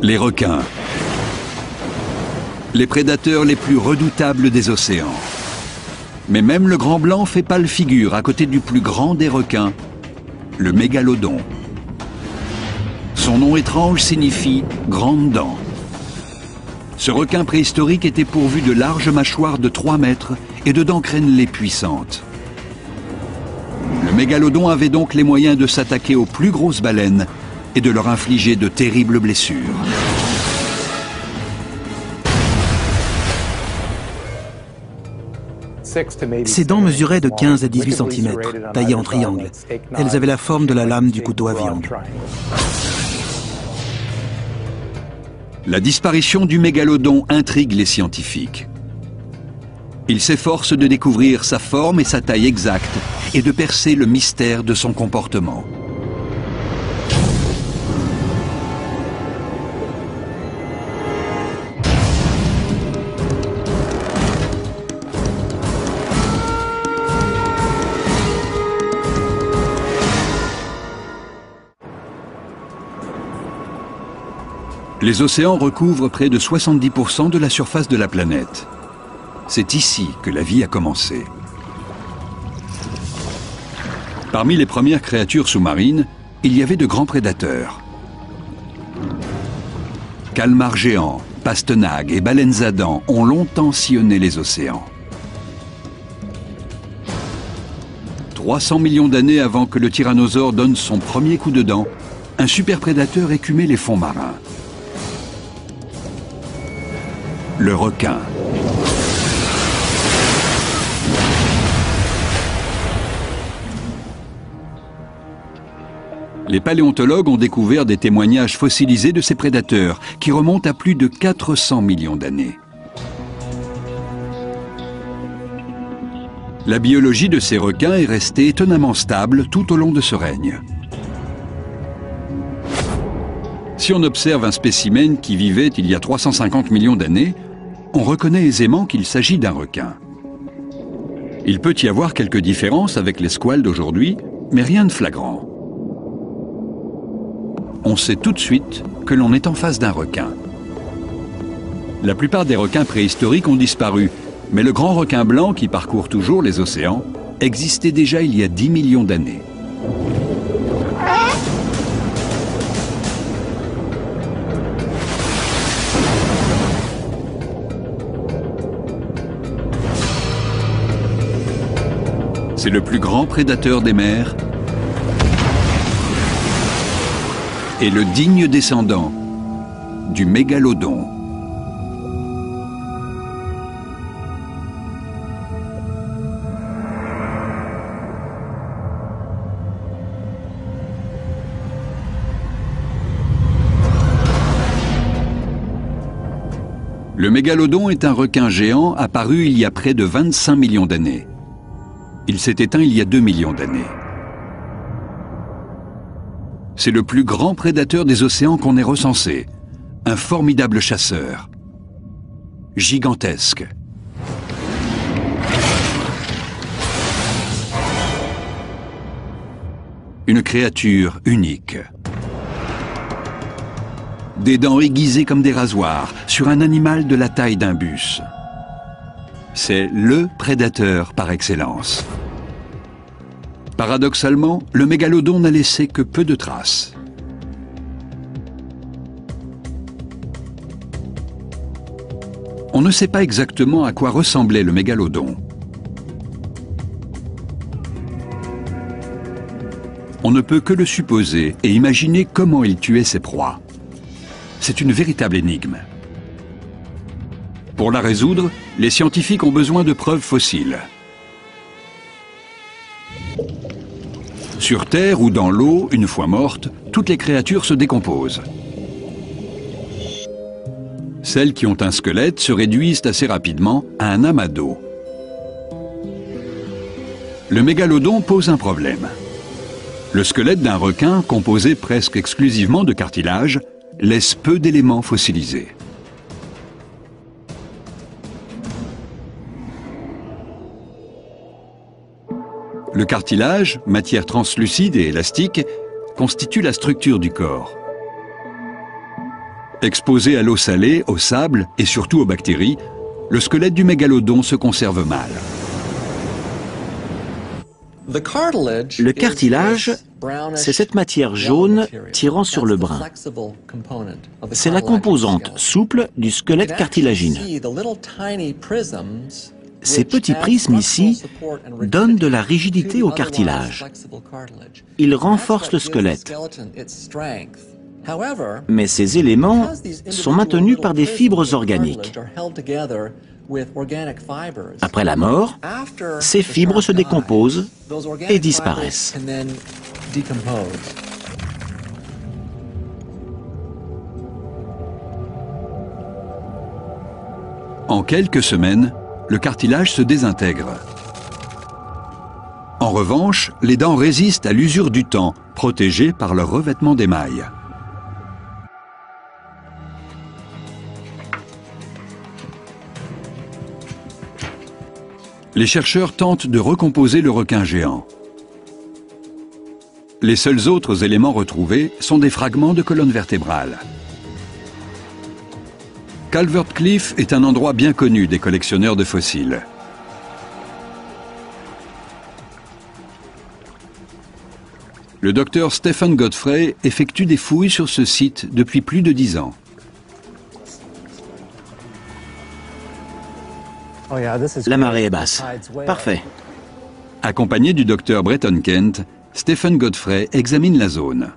Les requins. Les prédateurs les plus redoutables des océans. Mais même le grand blanc fait pâle figure à côté du plus grand des requins, le mégalodon. Son nom étrange signifie « grande dent ». Ce requin préhistorique était pourvu de larges mâchoires de 3 mètres et de dents crénelées puissantes. Le mégalodon avait donc les moyens de s'attaquer aux plus grosses baleines et de leur infliger de terribles blessures. Ces dents mesuraient de 15 à 18 cm, taillées en triangle. Elles avaient la forme de la lame du couteau à viande. La disparition du mégalodon intrigue les scientifiques. Ils s'efforcent de découvrir sa forme et sa taille exacte et de percer le mystère de son comportement. Les océans recouvrent près de 70% de la surface de la planète. C'est ici que la vie a commencé. Parmi les premières créatures sous-marines, il y avait de grands prédateurs. Calmars géants, pastenagues et baleines à dents ont longtemps sillonné les océans. 300 millions d'années avant que le tyrannosaure donne son premier coup de dent, un superprédateur écumait les fonds marins. Le requin. Les paléontologues ont découvert des témoignages fossilisés de ces prédateurs qui remontent à plus de 400 millions d'années. La biologie de ces requins est restée étonnamment stable tout au long de ce règne. Si on observe un spécimen qui vivait il y a 350 millions d'années, on reconnaît aisément qu'il s'agit d'un requin. Il peut y avoir quelques différences avec les squales d'aujourd'hui, mais rien de flagrant. On sait tout de suite que l'on est en face d'un requin. La plupart des requins préhistoriques ont disparu, mais le grand requin blanc qui parcourt toujours les océans existait déjà il y a 10 millions d'années. C'est le plus grand prédateur des mers et le digne descendant du mégalodon. Le mégalodon est un requin géant apparu il y a près de 25 millions d'années. Il s'est éteint il y a 2 millions d'années. C'est le plus grand prédateur des océans qu'on ait recensé. Un formidable chasseur. Gigantesque. Une créature unique. Des dents aiguisées comme des rasoirs sur un animal de la taille d'un bus. C'est le prédateur par excellence. Paradoxalement, le mégalodon n'a laissé que peu de traces. On ne sait pas exactement à quoi ressemblait le mégalodon. On ne peut que le supposer et imaginer comment il tuait ses proies. C'est une véritable énigme. Pour la résoudre, les scientifiques ont besoin de preuves fossiles. Sur Terre ou dans l'eau, une fois mortes, toutes les créatures se décomposent. Celles qui ont un squelette se réduisent assez rapidement à un amas d'eau. Le mégalodon pose un problème. Le squelette d'un requin, composé presque exclusivement de cartilage, laisse peu d'éléments fossilisés. Le cartilage, matière translucide et élastique, constitue la structure du corps. Exposé à l'eau salée, au sable et surtout aux bactéries, le squelette du mégalodon se conserve mal. Le cartilage, c'est cette matière jaune tirant sur le brun. C'est la composante souple du squelette cartilagineux. Ces petits prismes ici donnent de la rigidité au cartilage. Ils renforcent le squelette. Mais ces éléments sont maintenus par des fibres organiques. Après la mort, ces fibres se décomposent et disparaissent. En quelques semaines, le cartilage se désintègre. En revanche, les dents résistent à l'usure du temps, protégées par leur revêtement d'émail. Les chercheurs tentent de recomposer le requin géant. Les seuls autres éléments retrouvés sont des fragments de colonne vertébrale. Calvert Cliff est un endroit bien connu des collectionneurs de fossiles. Le docteur Stephen Godfrey effectue des fouilles sur ce site depuis plus de 10 ans. La marée est basse. Parfait. Accompagné du docteur Breton Kent, Stephen Godfrey examine la zone.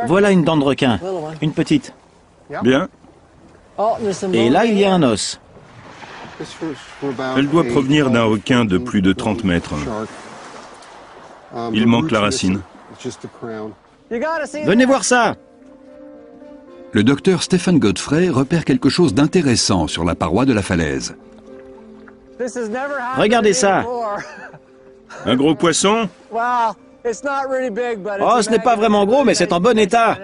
Voilà une dent de requin, une petite. Bien. Et là, il y a un os. Elle doit provenir d'un requin de plus de 30 mètres. Il manque la racine. Venez voir ça! Le docteur Stephen Godfrey repère quelque chose d'intéressant sur la paroi de la falaise. Regardez ça! Un gros poisson? Oh, ce n'est pas vraiment gros, mais c'est en bon état.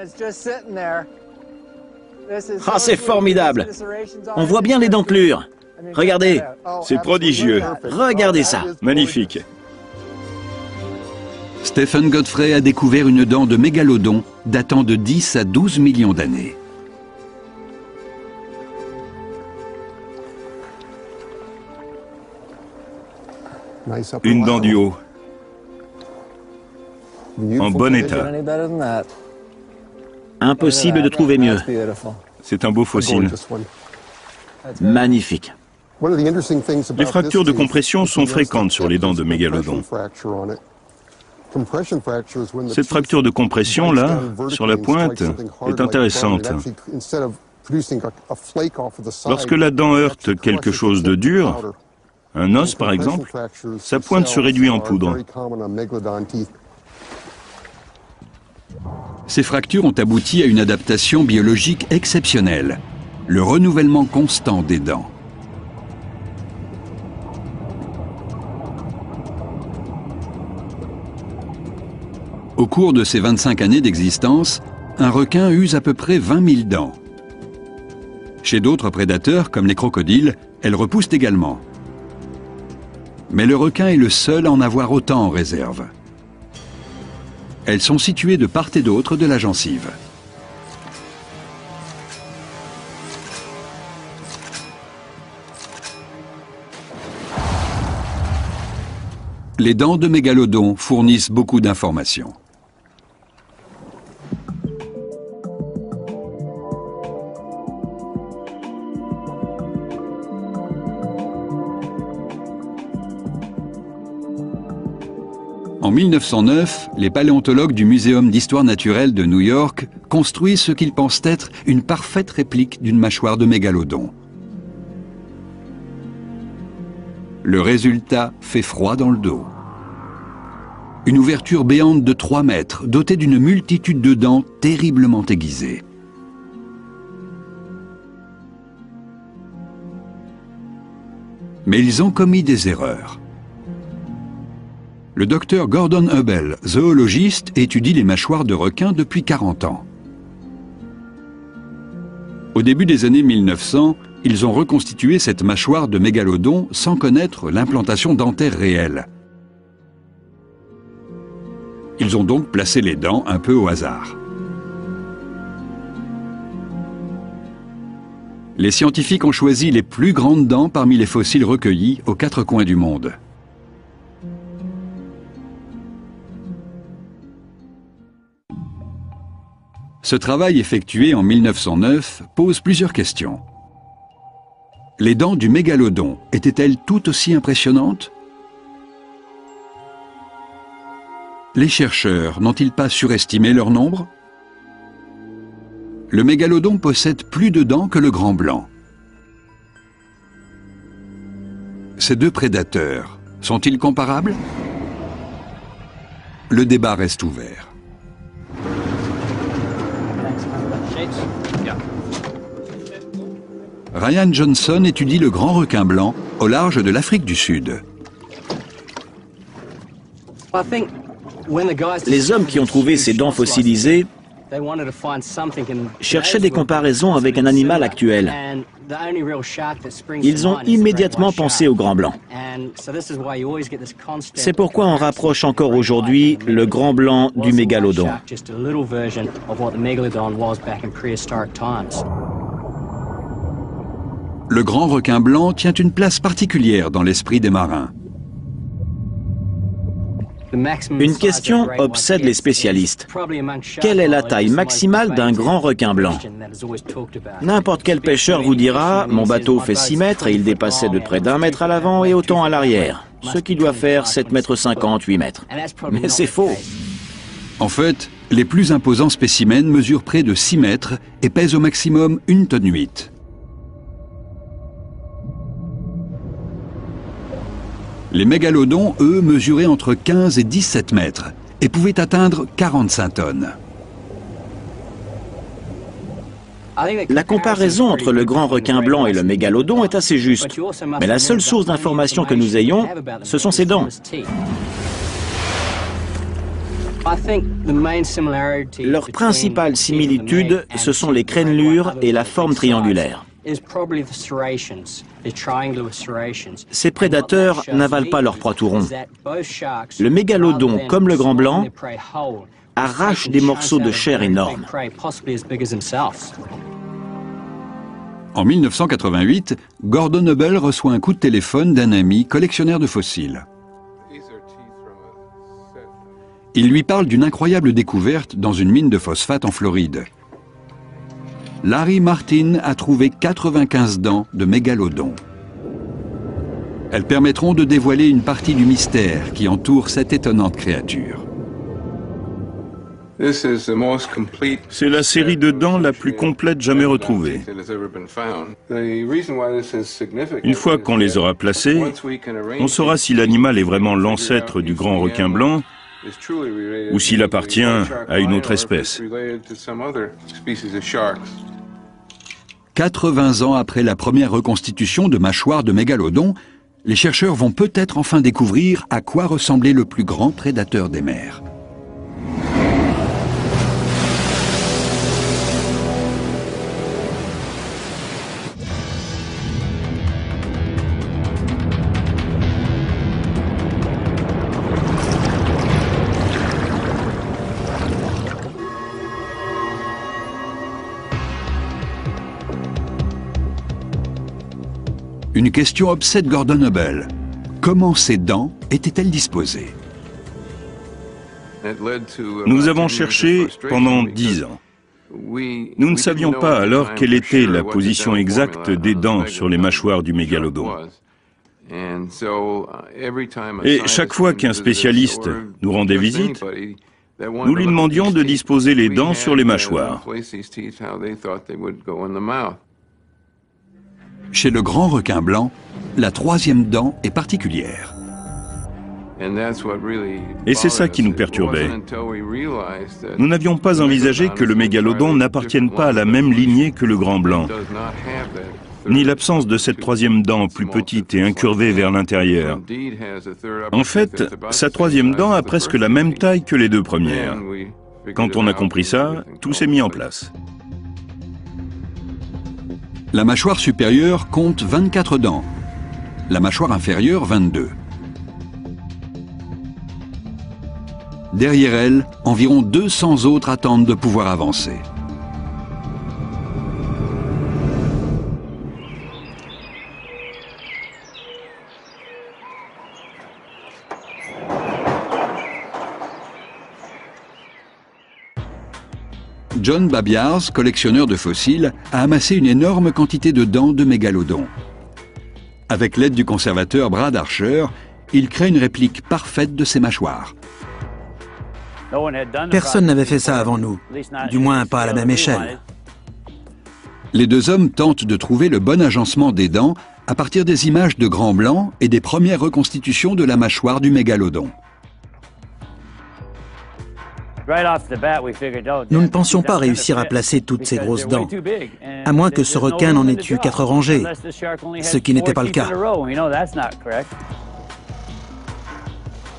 Ah, c'est formidable. On voit bien les dentelures. Regardez. C'est prodigieux. Regardez ça. Magnifique. Stephen Godfrey a découvert une dent de mégalodon datant de 10 à 12 millions d'années. Une dent du haut. En bon état. Impossible de trouver mieux. C'est un beau fossile. Magnifique. Les fractures de compression sont fréquentes sur les dents de mégalodon. Cette fracture de compression, là, sur la pointe, est intéressante. Lorsque la dent heurte quelque chose de dur, un os par exemple, sa pointe se réduit en poudre. Ces fractures ont abouti à une adaptation biologique exceptionnelle, le renouvellement constant des dents. Au cours de ses 25 années d'existence, un requin use à peu près 20 000 dents. Chez d'autres prédateurs, comme les crocodiles, elles repoussent également. Mais le requin est le seul à en avoir autant en réserve. Elles sont situées de part et d'autre de la gencive. Les dents de mégalodon fournissent beaucoup d'informations. En 1909, les paléontologues du Muséum d'histoire naturelle de New York construisent ce qu'ils pensent être une parfaite réplique d'une mâchoire de mégalodon. Le résultat fait froid dans le dos. Une ouverture béante de 3 mètres, dotée d'une multitude de dents terriblement aiguisées. Mais ils ont commis des erreurs. Le docteur Gordon Hubel, zoologiste, étudie les mâchoires de requins depuis 40 ans. Au début des années 1900, ils ont reconstitué cette mâchoire de mégalodon sans connaître l'implantation dentaire réelle. Ils ont donc placé les dents un peu au hasard. Les scientifiques ont choisi les plus grandes dents parmi les fossiles recueillis aux 4 coins du monde. Ce travail effectué en 1909 pose plusieurs questions. Les dents du mégalodon étaient-elles tout aussi impressionnantes? Les chercheurs n'ont-ils pas surestimé leur nombre? Le mégalodon possède plus de dents que le grand blanc. Ces deux prédateurs sont-ils comparables? Le débat reste ouvert. Ryan Johnson étudie le grand requin blanc au large de l'Afrique du Sud. Les hommes qui ont trouvé ces dents fossilisées cherchaient des comparaisons avec un animal actuel. Ils ont immédiatement pensé au grand blanc. C'est pourquoi on rapproche encore aujourd'hui le grand blanc du mégalodon. Le grand requin blanc tient une place particulière dans l'esprit des marins. Une question obsède les spécialistes. Quelle est la taille maximale d'un grand requin blanc? N'importe quel pêcheur vous dira « Mon bateau fait 6 mètres et il dépassait de près d'1 mètre à l'avant et autant à l'arrière. Ce qui doit faire 7,50 m, 8 mètres. » Mais c'est faux. En fait, les plus imposants spécimens mesurent près de 6 mètres et pèsent au maximum 1,8 tonne. Les mégalodons, eux, mesuraient entre 15 et 17 mètres et pouvaient atteindre 45 tonnes. La comparaison entre le grand requin blanc et le mégalodon est assez juste. Mais la seule source d'information que nous ayons, ce sont ses dents. Leur principale similitude, ce sont les crénelures et la forme triangulaire. Ces prédateurs n'avalent pas leur proie tout rond. Le mégalodon, comme le grand blanc, arrache des morceaux de chair énormes. En 1988, Gordon Hubble reçoit un coup de téléphone d'un ami collectionneur de fossiles. Il lui parle d'une incroyable découverte dans une mine de phosphate en Floride. Larry Martin a trouvé 95 dents de mégalodon. Elles permettront de dévoiler une partie du mystère qui entoure cette étonnante créature. C'est la série de dents la plus complète jamais retrouvée. Une fois qu'on les aura placées, on saura si l'animal est vraiment l'ancêtre du grand requin blanc ou s'il appartient à une autre espèce. 80 ans après la première reconstitution de mâchoire de mégalodon, les chercheurs vont peut-être enfin découvrir à quoi ressemblait le plus grand prédateur des mers. Une question obsède Gordon Hubble. Comment ces dents étaient-elles disposées? Nous avons cherché pendant 10 ans. Nous ne savions pas alors quelle était la position exacte des dents sur les mâchoires du mégalodon. Et chaque fois qu'un spécialiste nous rendait visite, nous lui demandions de disposer les dents sur les mâchoires. Chez le grand requin blanc, la troisième dent est particulière. Et c'est ça qui nous perturbait. Nous n'avions pas envisagé que le mégalodon n'appartienne pas à la même lignée que le grand blanc, ni l'absence de cette troisième dent plus petite et incurvée vers l'intérieur. En fait, sa troisième dent a presque la même taille que les deux premières. Quand on a compris ça, tout s'est mis en place. La mâchoire supérieure compte 24 dents, la mâchoire inférieure 22. Derrière elle, environ 200 autres attendent de pouvoir avancer. John Babiars, collectionneur de fossiles, a amassé une énorme quantité de dents de mégalodons. Avec l'aide du conservateur Brad Archer, il crée une réplique parfaite de ces mâchoires. Personne n'avait fait ça avant nous, du moins pas à la même échelle. Les deux hommes tentent de trouver le bon agencement des dents à partir des images de grands blancs et des premières reconstitutions de la mâchoire du mégalodon. Nous ne pensions pas réussir à placer toutes ces grosses dents, à moins que ce requin n'en ait eu 4 rangées, ce qui n'était pas le cas.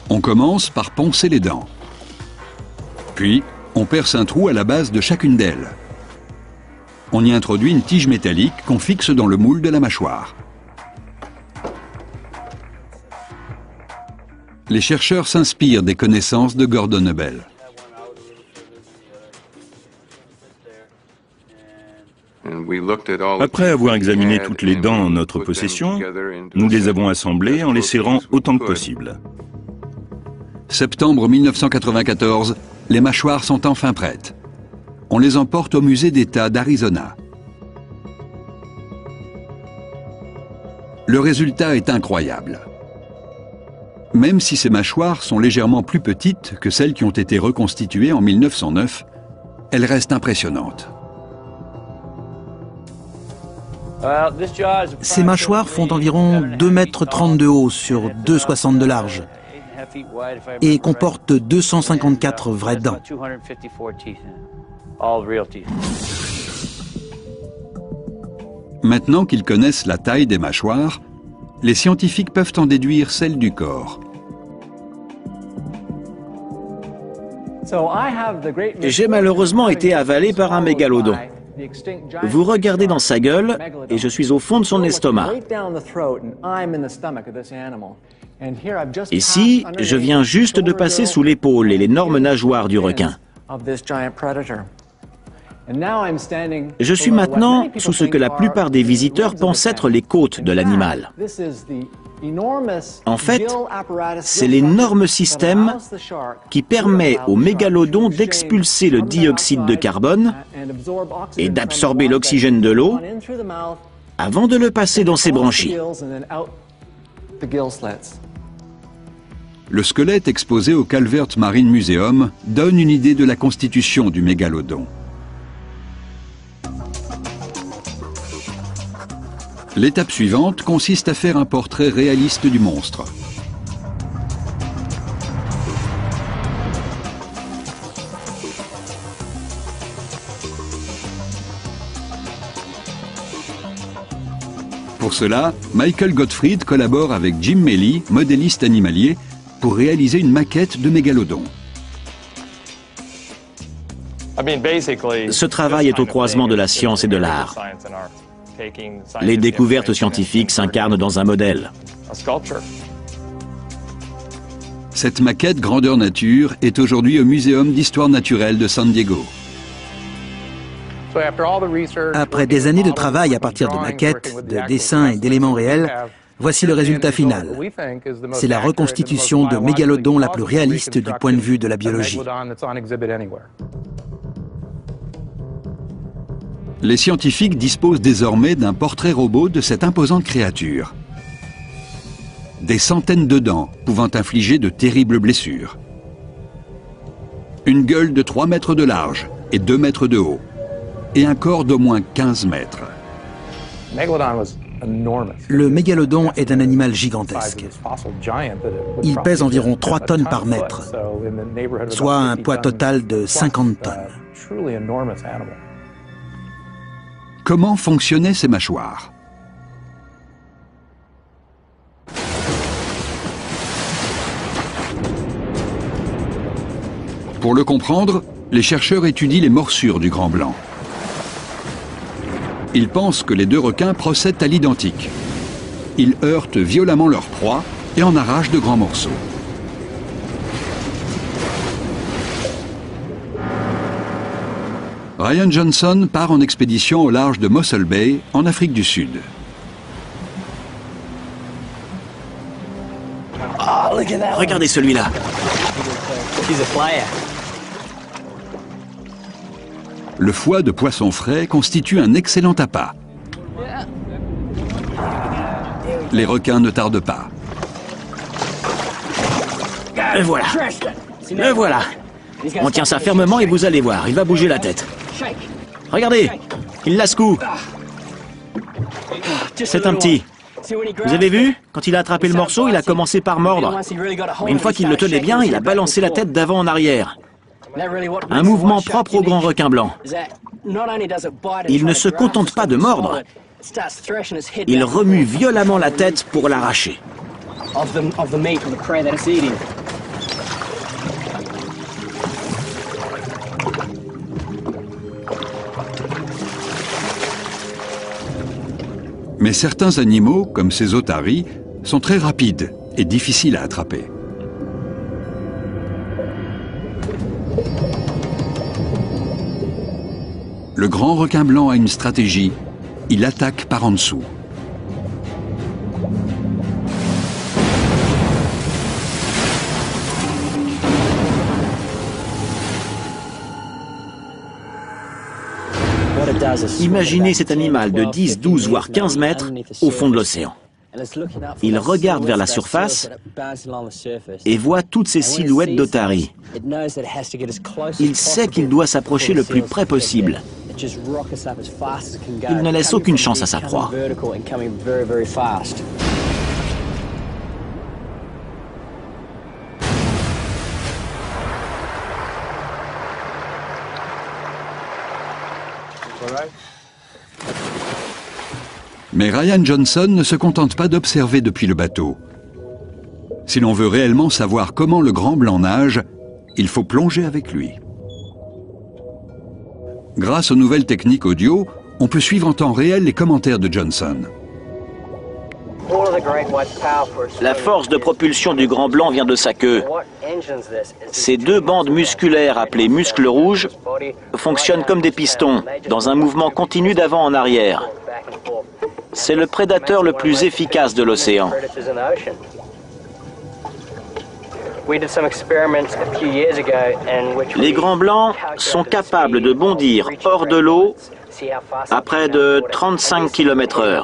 On commence par poncer les dents. Puis, on perce un trou à la base de chacune d'elles. On y introduit une tige métallique qu'on fixe dans le moule de la mâchoire. Les chercheurs s'inspirent des connaissances de Gordon Hubel. Après avoir examiné toutes les dents en notre possession, nous les avons assemblées en les serrant autant que possible. Septembre 1994, les mâchoires sont enfin prêtes. On les emporte au musée d'État d'Arizona. Le résultat est incroyable. Même si ces mâchoires sont légèrement plus petites que celles qui ont été reconstituées en 1909, elles restent impressionnantes. Ces mâchoires font environ 2,30 m de haut sur 2,60 de large et comportent 254 vraies dents. Maintenant qu'ils connaissent la taille des mâchoires, les scientifiques peuvent en déduire celle du corps. J'ai malheureusement été avalé par un mégalodon. Vous regardez dans sa gueule et je suis au fond de son estomac. Ici, je viens juste de passer sous l'épaule et l'énorme nageoire du requin. Je suis maintenant sous ce que la plupart des visiteurs pensent être les côtes de l'animal. En fait, c'est l'énorme système qui permet au mégalodon d'expulser le dioxyde de carbone et d'absorber l'oxygène de l'eau avant de le passer dans ses branchies. Le squelette exposé au Calvert Marine Museum donne une idée de la constitution du mégalodon. L'étape suivante consiste à faire un portrait réaliste du monstre. Pour cela, Michael Gottfried collabore avec Jim Melly, modéliste animalier, pour réaliser une maquette de mégalodon. Ce travail est au croisement de la science et de l'art. Les découvertes scientifiques s'incarnent dans un modèle. Cette maquette grandeur nature est aujourd'hui au Muséum d'histoire naturelle de San Diego. Après des années de travail à partir de maquettes, de dessins et d'éléments réels, voici le résultat final. C'est la reconstitution de mégalodon la plus réaliste du point de vue de la biologie. Les scientifiques disposent désormais d'un portrait robot de cette imposante créature. Des centaines de dents pouvant infliger de terribles blessures. Une gueule de 3 mètres de large et 2 mètres de haut. Et un corps d'au moins 15 mètres. Le mégalodon est un animal gigantesque. Il pèse environ 3 tonnes par mètre, soit un poids total de 50 tonnes. Comment fonctionnaient ces mâchoires? Pour le comprendre, les chercheurs étudient les morsures du grand blanc. Ils pensent que les deux requins procèdent à l'identique. Ils heurtent violemment leur proie et en arrachent de grands morceaux. Ryan Johnson part en expédition au large de Mossel Bay, en Afrique du Sud. Regardez celui-là. Le foie de poisson frais constitue un excellent appât. Les requins ne tardent pas. Le voilà. Le voilà. On tient ça fermement et vous allez voir, il va bouger la tête. Regardez, il la secoue. C'est un petit. Vous avez vu? Quand il a attrapé le morceau, il a commencé par mordre. Mais une fois qu'il le tenait bien, il a balancé la tête d'avant en arrière. Un mouvement propre au grand requin blanc. Il ne se contente pas de mordre. Il remue violemment la tête pour l'arracher. Mais certains animaux, comme ces otaries, sont très rapides et difficiles à attraper. Le grand requin blanc a une stratégie. Il attaque par en dessous. Imaginez cet animal de 10, 12, voire 15 mètres au fond de l'océan. Il regarde vers la surface et voit toutes ces silhouettes d'otaries. Il sait qu'il doit s'approcher le plus près possible. Il ne laisse aucune chance à sa proie. Mais Ryan Johnson ne se contente pas d'observer depuis le bateau. Si l'on veut réellement savoir comment le grand blanc nage, il faut plonger avec lui. Grâce aux nouvelles techniques audio, on peut suivre en temps réel les commentaires de Johnson. La force de propulsion du grand blanc vient de sa queue. Ces deux bandes musculaires appelées muscles rouges fonctionnent comme des pistons, dans un mouvement continu d'avant en arrière. C'est le prédateur le plus efficace de l'océan. Les grands blancs sont capables de bondir hors de l'eau à près de 35 km/h.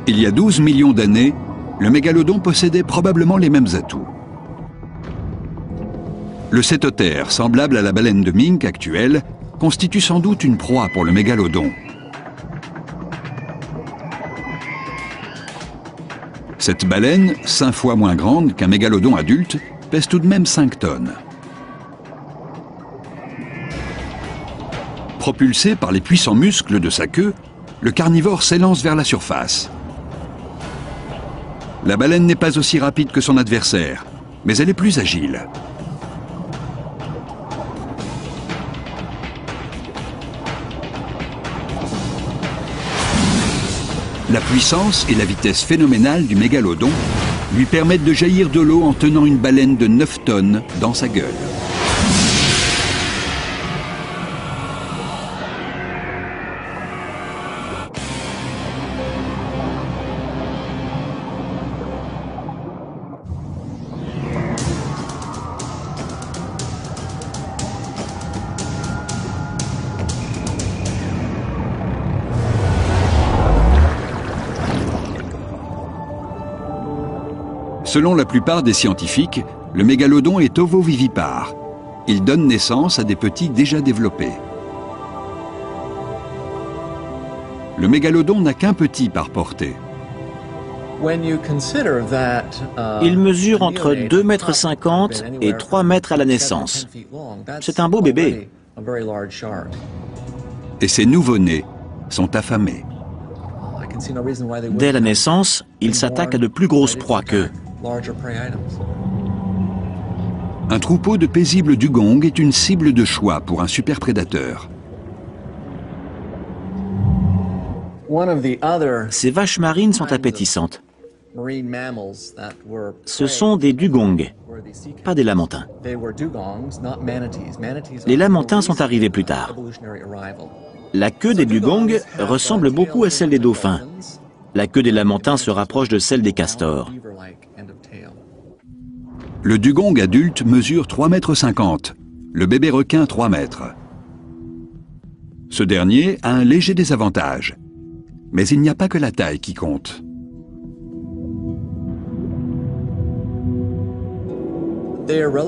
Il y a 12 millions d'années, le mégalodon possédait probablement les mêmes atouts. Le cétotère, semblable à la baleine de mink actuelle, constitue sans doute une proie pour le mégalodon. Cette baleine, 5 fois moins grande qu'un mégalodon adulte, pèse tout de même 5 tonnes. Propulsé par les puissants muscles de sa queue, le carnivore s'élance vers la surface. La baleine n'est pas aussi rapide que son adversaire, mais elle est plus agile. La puissance et la vitesse phénoménale du mégalodon lui permettent de jaillir de l'eau en tenant une baleine de 9 tonnes dans sa gueule. Selon la plupart des scientifiques, le mégalodon est ovovivipare. Il donne naissance à des petits déjà développés. Le mégalodon n'a qu'un petit par portée. Il mesure entre 2,50 m et 3 mètres à la naissance. C'est un beau bébé. Et ses nouveau-nés sont affamés. Dès la naissance, il s'attaque à de plus grosses proies qu'eux. Un troupeau de paisibles dugongs est une cible de choix pour un super prédateur. Ces vaches marines sont appétissantes. Ce sont des dugongs, pas des lamantins. Les lamantins sont arrivés plus tard. La queue des dugongs ressemble beaucoup à celle des dauphins. La queue des lamantins se rapproche de celle des castors. Le dugong adulte mesure 3,50 m, le bébé requin 3 mètres. Ce dernier a un léger désavantage, mais il n'y a pas que la taille qui compte.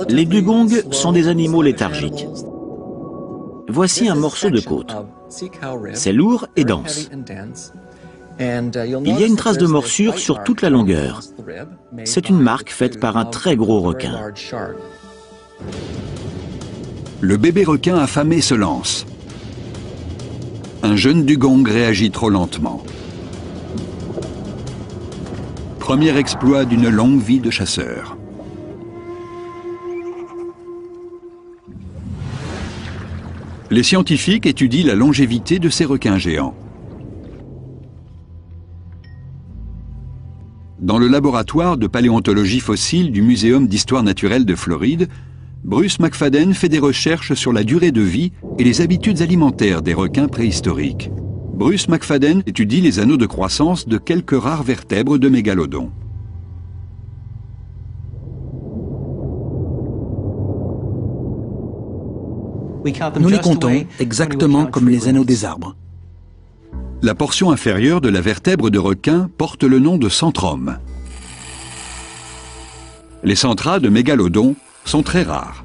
Les dugongs sont des animaux léthargiques. Voici un morceau de côte. C'est lourd et dense. Il y a une trace de morsure sur toute la longueur. C'est une marque faite par un très gros requin. Le bébé requin affamé se lance. Un jeune dugong réagit trop lentement. Premier exploit d'une longue vie de chasseur. Les scientifiques étudient la longévité de ces requins géants. Dans le laboratoire de paléontologie fossile du Muséum d'histoire naturelle de Floride, Bruce McFadden fait des recherches sur la durée de vie et les habitudes alimentaires des requins préhistoriques. Bruce McFadden étudie les anneaux de croissance de quelques rares vertèbres de mégalodons. Nous les comptons exactement comme les anneaux des arbres. La portion inférieure de la vertèbre de requin porte le nom de centrum. Les centras de mégalodons sont très rares.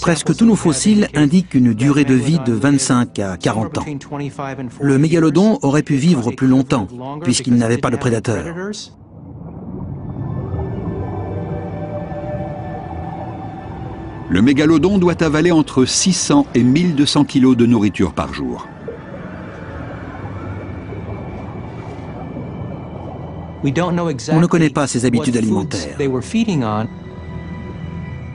Presque tous nos fossiles indiquent une durée de vie de 25 à 40 ans. Le mégalodon aurait pu vivre plus longtemps, puisqu'il n'avait pas de prédateurs. Le mégalodon doit avaler entre 600 et 1200 kg de nourriture par jour. On ne connaît pas ses habitudes alimentaires.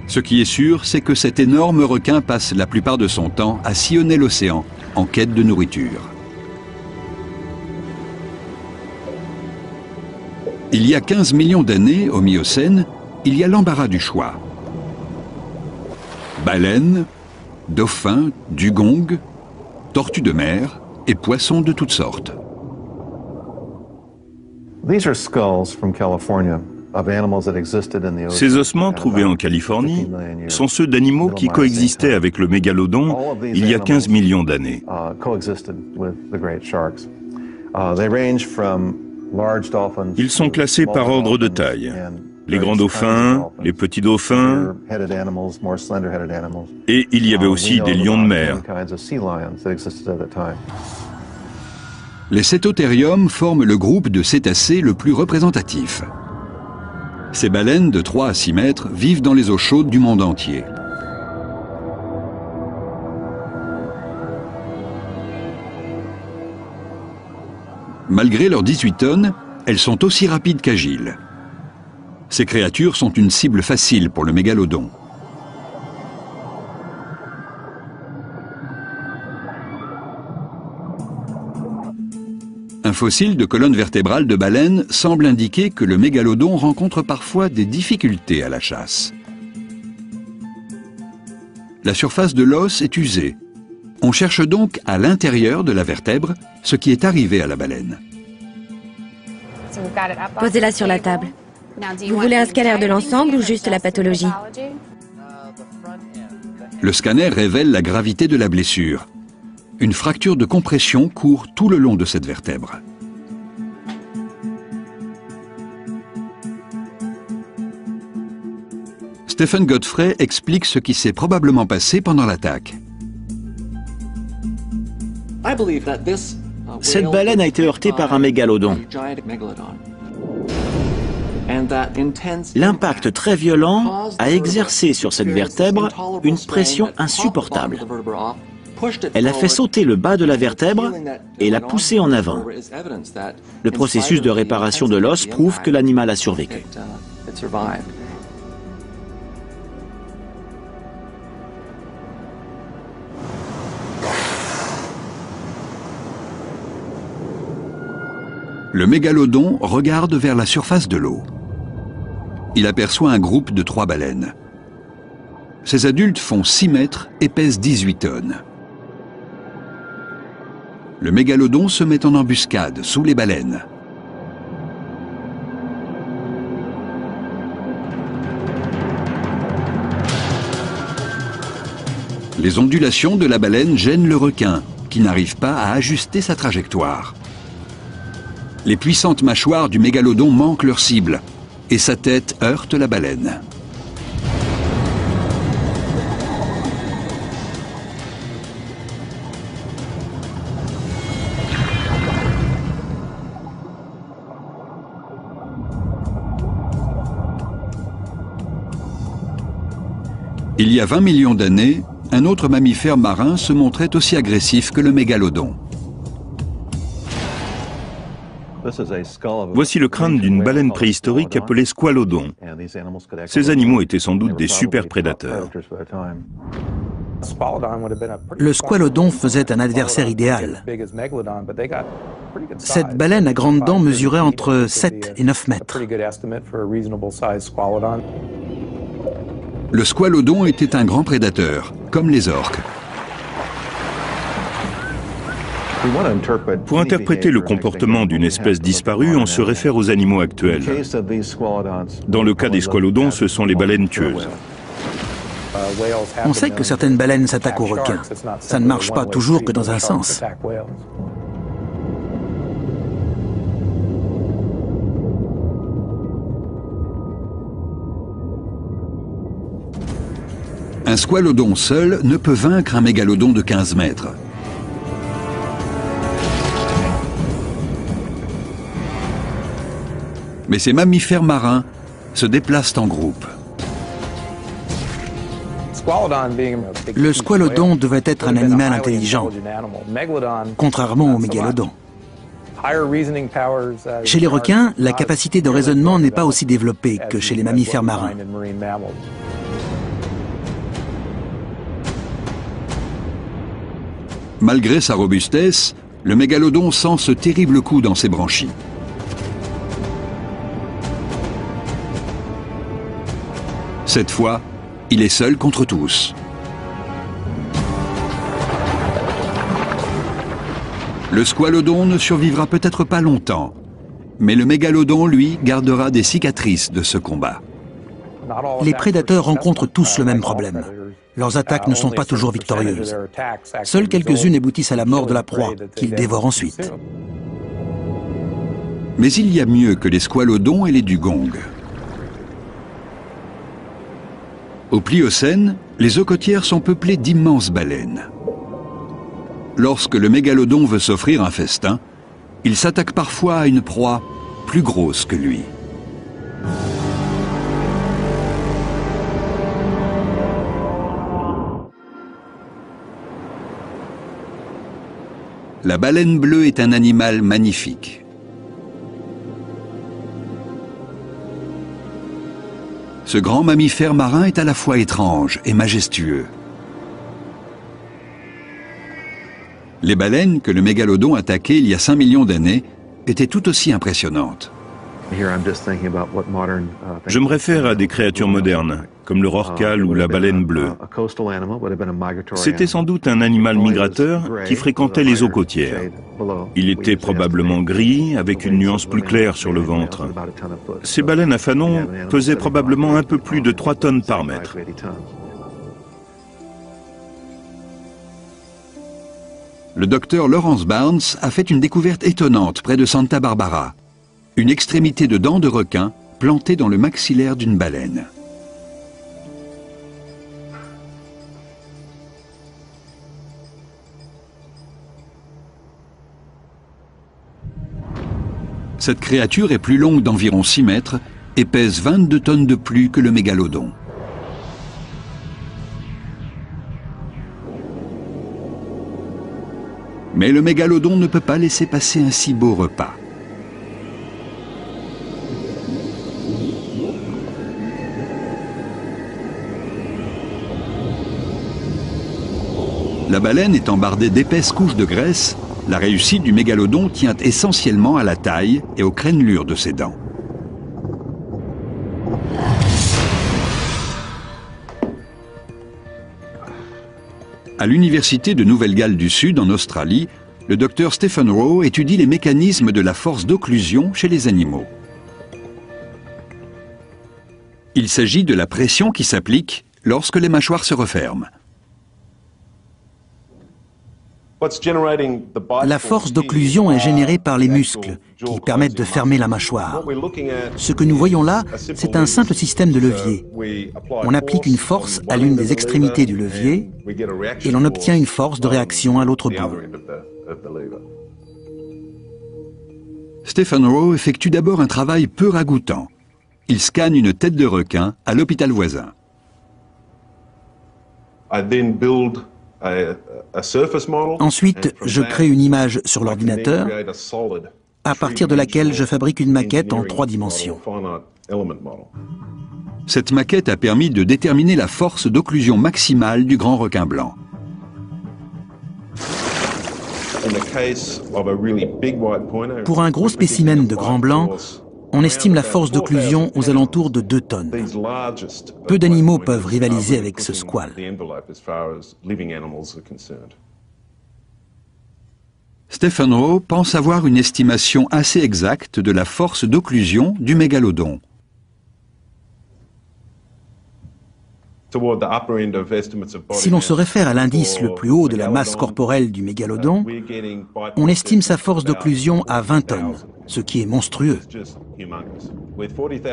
Ce qui est sûr, c'est que cet énorme requin passe la plupart de son temps à sillonner l'océan en quête de nourriture. Il y a 15 millions d'années, au Miocène, il y a l'embarras du choix. Baleines, dauphins, dugongs, tortues de mer et poissons de toutes sortes. Ces ossements trouvés en Californie sont ceux d'animaux qui coexistaient avec le mégalodon il y a 15 millions d'années. Ils sont classés par ordre de taille. Les grands dauphins, les petits dauphins, et il y avait aussi des lions de mer. Les cétauthériums forment le groupe de cétacés le plus représentatif. Ces baleines de 3 à 6 mètres vivent dans les eaux chaudes du monde entier. Malgré leurs 18 tonnes, elles sont aussi rapides qu'agiles. Ces créatures sont une cible facile pour le mégalodon. Un fossile de colonne vertébrale de baleine semble indiquer que le mégalodon rencontre parfois des difficultés à la chasse. La surface de l'os est usée. On cherche donc à l'intérieur de la vertèbre ce qui est arrivé à la baleine. Posez-la sur la table. Vous voulez un scanner de l'ensemble ou juste la pathologie? Le scanner révèle la gravité de la blessure. Une fracture de compression court tout le long de cette vertèbre. Stephen Godfrey explique ce qui s'est probablement passé pendant l'attaque. Cette baleine a été heurtée par un mégalodon. L'impact très violent a exercé sur cette vertèbre une pression insupportable. Elle a fait sauter le bas de la vertèbre et l'a poussée en avant. Le processus de réparation de l'os prouve que l'animal a survécu. Le mégalodon regarde vers la surface de l'eau. Il aperçoit un groupe de 3 baleines. Ces adultes font 6 mètres et pèsent 18 tonnes. Le mégalodon se met en embuscade sous les baleines. Les ondulations de la baleine gênent le requin, qui n'arrive pas à ajuster sa trajectoire. Les puissantes mâchoires du mégalodon manquent leur cible, et sa tête heurte la baleine. Il y a 20 millions d'années, un autre mammifère marin se montrait aussi agressif que le mégalodon. Voici le crâne d'une baleine préhistorique appelée squalodon. Ces animaux étaient sans doute des super prédateurs. Le squalodon faisait un adversaire idéal. Cette baleine à grandes dents mesurait entre 7 et 9 mètres. Le squalodon était un grand prédateur, comme les orques. Pour interpréter le comportement d'une espèce disparue, on se réfère aux animaux actuels. Dans le cas des squalodons, ce sont les baleines tueuses. On sait que certaines baleines s'attaquent aux requins. Ça ne marche pas toujours que dans un sens. Un squalodon seul ne peut vaincre un mégalodon de 15 mètres. Mais ces mammifères marins se déplacent en groupe. Le squalodon devait être un animal intelligent, contrairement au mégalodon. Chez les requins, la capacité de raisonnement n'est pas aussi développée que chez les mammifères marins. Malgré sa robustesse, le mégalodon sent ce terrible coup dans ses branchies. Cette fois, il est seul contre tous. Le squalodon ne survivra peut-être pas longtemps, mais le mégalodon, lui, gardera des cicatrices de ce combat. Les prédateurs rencontrent tous le même problème. Leurs attaques ne sont pas toujours victorieuses. Seules quelques-unes aboutissent à la mort de la proie, qu'ils dévorent ensuite. Mais il y a mieux que les squalodons et les dugongs. Au Pliocène, les eaux côtières sont peuplées d'immenses baleines. Lorsque le mégalodon veut s'offrir un festin, il s'attaque parfois à une proie plus grosse que lui. La baleine bleue est un animal magnifique. Ce grand mammifère marin est à la fois étrange et majestueux. Les baleines que le mégalodon attaquait il y a 5 millions d'années étaient tout aussi impressionnantes. Je me réfère à des créatures modernes, comme le rorqual ou la baleine bleue. C'était sans doute un animal migrateur qui fréquentait les eaux côtières. Il était probablement gris, avec une nuance plus claire sur le ventre. Ces baleines à fanon pesaient probablement un peu plus de 3 tonnes par mètre. Le docteur Lawrence Barnes a fait une découverte étonnante près de Santa Barbara. Une extrémité de dents de requin plantée dans le maxillaire d'une baleine. Cette créature est plus longue d'environ 6 mètres et pèse 22 tonnes de plus que le mégalodon. Mais le mégalodon ne peut pas laisser passer un si beau repas. La baleine étant bardée d'épaisses couches de graisse, la réussite du mégalodon tient essentiellement à la taille et aux crénelures de ses dents. À l'université de Nouvelle-Galles du Sud, en Australie, le docteur Stephen Rowe étudie les mécanismes de la force d'occlusion chez les animaux. Il s'agit de la pression qui s'applique lorsque les mâchoires se referment. La force d'occlusion est générée par les muscles qui permettent de fermer la mâchoire. Ce que nous voyons là, c'est un simple système de levier. On applique une force à l'une des extrémités du levier et l'on obtient une force de réaction à l'autre bout. Stephen Rowe effectue d'abord un travail peu ragoûtant. Il scanne une tête de requin à l'hôpital voisin. Ensuite, je crée une image sur l'ordinateur à partir de laquelle je fabrique une maquette en 3 dimensions. Cette maquette a permis de déterminer la force d'occlusion maximale du grand requin blanc. Pour un gros spécimen de grand blanc, on estime la force d'occlusion aux alentours de 2 tonnes. Peu d'animaux peuvent rivaliser avec ce squale. Stephen Rowe pense avoir une estimation assez exacte de la force d'occlusion du mégalodon. Si l'on se réfère à l'indice le plus haut de la masse corporelle du mégalodon, on estime sa force d'occlusion à 20 tonnes, ce qui est monstrueux.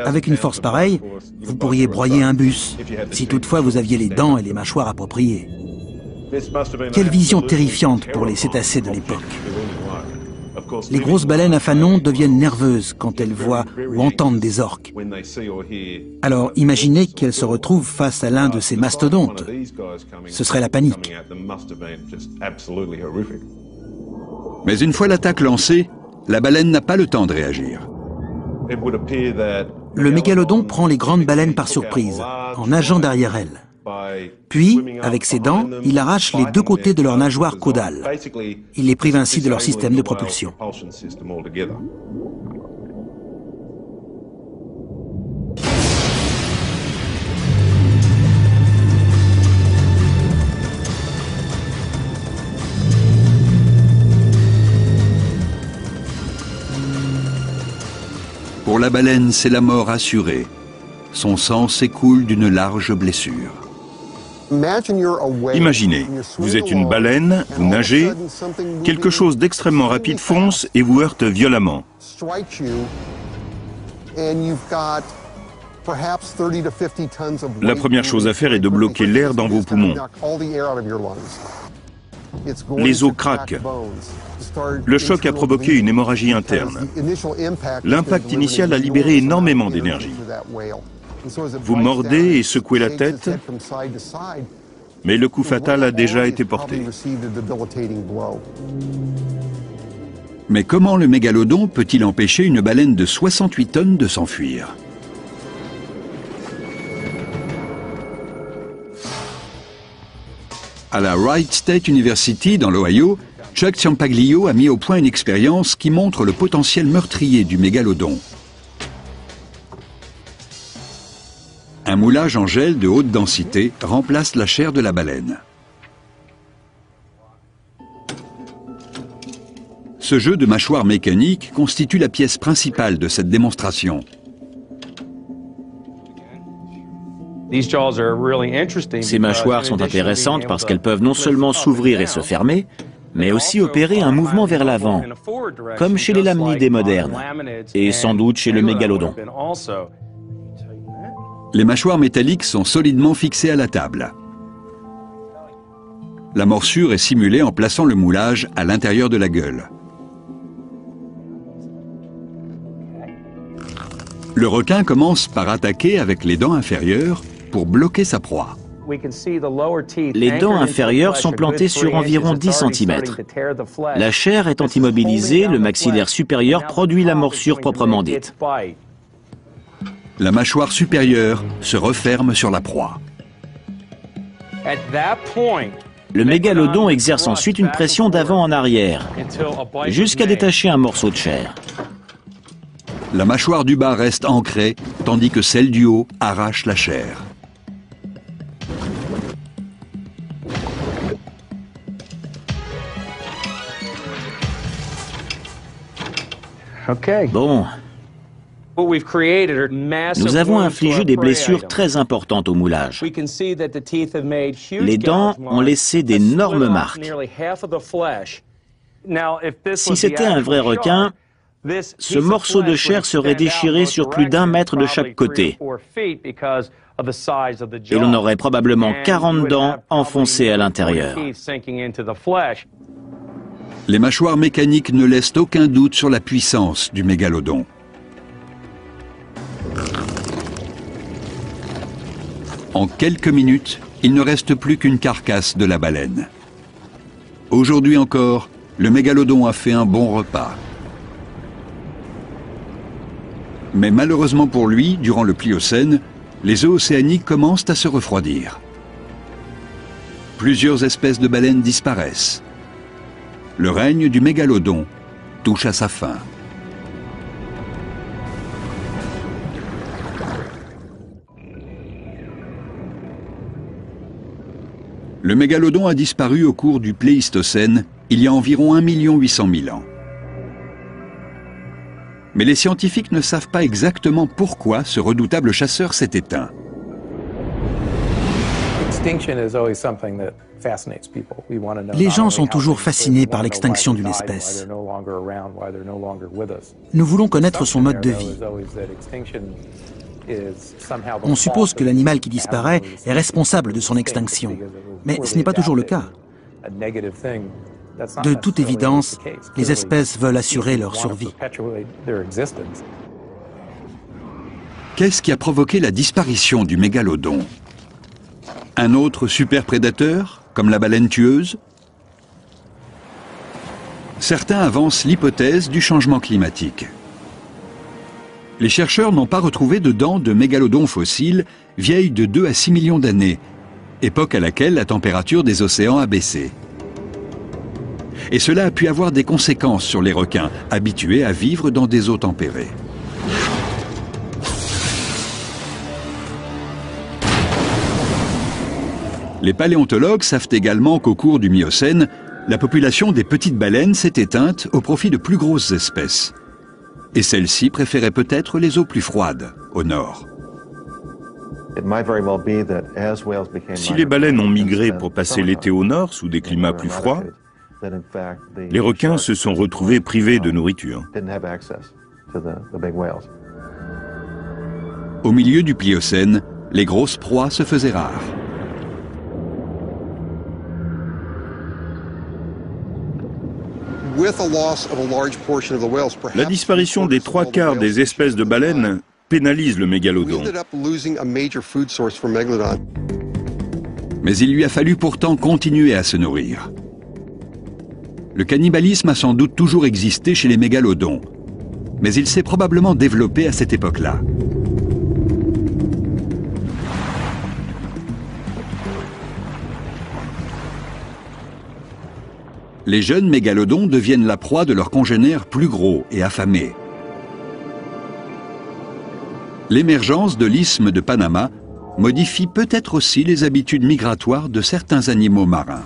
Avec une force pareille, vous pourriez broyer un bus, si toutefois vous aviez les dents et les mâchoires appropriées. Quelle vision terrifiante pour les cétacés de l'époque. Les grosses baleines à fanon deviennent nerveuses quand elles voient ou entendent des orques. Alors imaginez qu'elles se retrouvent face à l'un de ces mastodontes. Ce serait la panique. Mais une fois l'attaque lancée, la baleine n'a pas le temps de réagir. Le mégalodon prend les grandes baleines par surprise, en nageant derrière elles. Puis, avec ses dents, il arrache les 2 côtés de leur nageoire caudale. Il les prive ainsi de leur système de propulsion. Pour la baleine, c'est la mort assurée. Son sang s'écoule d'une large blessure. Imaginez, vous êtes une baleine, vous nagez, quelque chose d'extrêmement rapide fonce et vous heurte violemment. La première chose à faire est de bloquer l'air dans vos poumons. Les os craquent. Le choc a provoqué une hémorragie interne. L'impact initial a libéré énormément d'énergie. Vous mordez et secouez la tête, mais le coup fatal a déjà été porté. Mais comment le mégalodon peut-il empêcher une baleine de 68 tonnes de s'enfuir? À la Wright State University, dans l'Ohio, Chuck Ciampaglio a mis au point une expérience qui montre le potentiel meurtrier du mégalodon. Un moulage en gel de haute densité remplace la chair de la baleine. Ce jeu de mâchoires mécaniques constitue la pièce principale de cette démonstration. Ces mâchoires sont intéressantes parce qu'elles peuvent non seulement s'ouvrir et se fermer, mais aussi opérer un mouvement vers l'avant, comme chez les lamnidés modernes, et sans doute chez le mégalodon. Les mâchoires métalliques sont solidement fixées à la table. La morsure est simulée en plaçant le moulage à l'intérieur de la gueule. Le requin commence par attaquer avec les dents inférieures pour bloquer sa proie. Les dents inférieures sont plantées sur environ 10 cm. La chair étant immobilisée, le maxillaire supérieur produit la morsure proprement dite. La mâchoire supérieure se referme sur la proie. Le mégalodon exerce ensuite une pression d'avant en arrière, jusqu'à détacher un morceau de chair. La mâchoire du bas reste ancrée, tandis que celle du haut arrache la chair. Bon, Nous avons infligé des blessures très importantes au moulage. Les dents ont laissé d'énormes marques. Si c'était un vrai requin, ce morceau de chair serait déchiré sur plus d'1 mètre de chaque côté. Et l'on aurait probablement 40 dents enfoncées à l'intérieur. Les mâchoires mécaniques ne laissent aucun doute sur la puissance du mégalodon. En quelques minutes, il ne reste plus qu'une carcasse de la baleine. Aujourd'hui encore, le mégalodon a fait un bon repas. Mais malheureusement pour lui, durant le Pliocène, les eaux océaniques commencent à se refroidir. Plusieurs espèces de baleines disparaissent. Le règne du mégalodon touche à sa fin. Le mégalodon a disparu au cours du Pléistocène, il y a environ 1 800 000 ans. Mais les scientifiques ne savent pas exactement pourquoi ce redoutable chasseur s'est éteint. Les gens sont toujours fascinés par l'extinction d'une espèce. Nous voulons connaître son mode de vie. On suppose que l'animal qui disparaît est responsable de son extinction, mais ce n'est pas toujours le cas. De toute évidence, les espèces veulent assurer leur survie. Qu'est-ce qui a provoqué la disparition du mégalodon? Un autre superprédateur, comme la baleine tueuse? Certains avancent l'hypothèse du changement climatique. Les chercheurs n'ont pas retrouvé de dents de mégalodons fossiles vieilles de 2 à 6 millions d'années, époque à laquelle la température des océans a baissé. Et cela a pu avoir des conséquences sur les requins, habitués à vivre dans des eaux tempérées. Les paléontologues savent également qu'au cours du Miocène, la population des petites baleines s'est éteinte au profit de plus grosses espèces. Et celles-ci préféraient peut-être les eaux plus froides, au nord. Si les baleines ont migré pour passer l'été au nord, sous des climats plus froids, les requins se sont retrouvés privés de nourriture. Au milieu du Pliocène, les grosses proies se faisaient rares. La disparition des 3/4 des espèces de baleines pénalise le mégalodon. Mais il lui a fallu pourtant continuer à se nourrir. Le cannibalisme a sans doute toujours existé chez les mégalodons, mais il s'est probablement développé à cette époque-là. Les jeunes mégalodons deviennent la proie de leurs congénères plus gros et affamés. L'émergence de l'isthme de Panama modifie peut-être aussi les habitudes migratoires de certains animaux marins.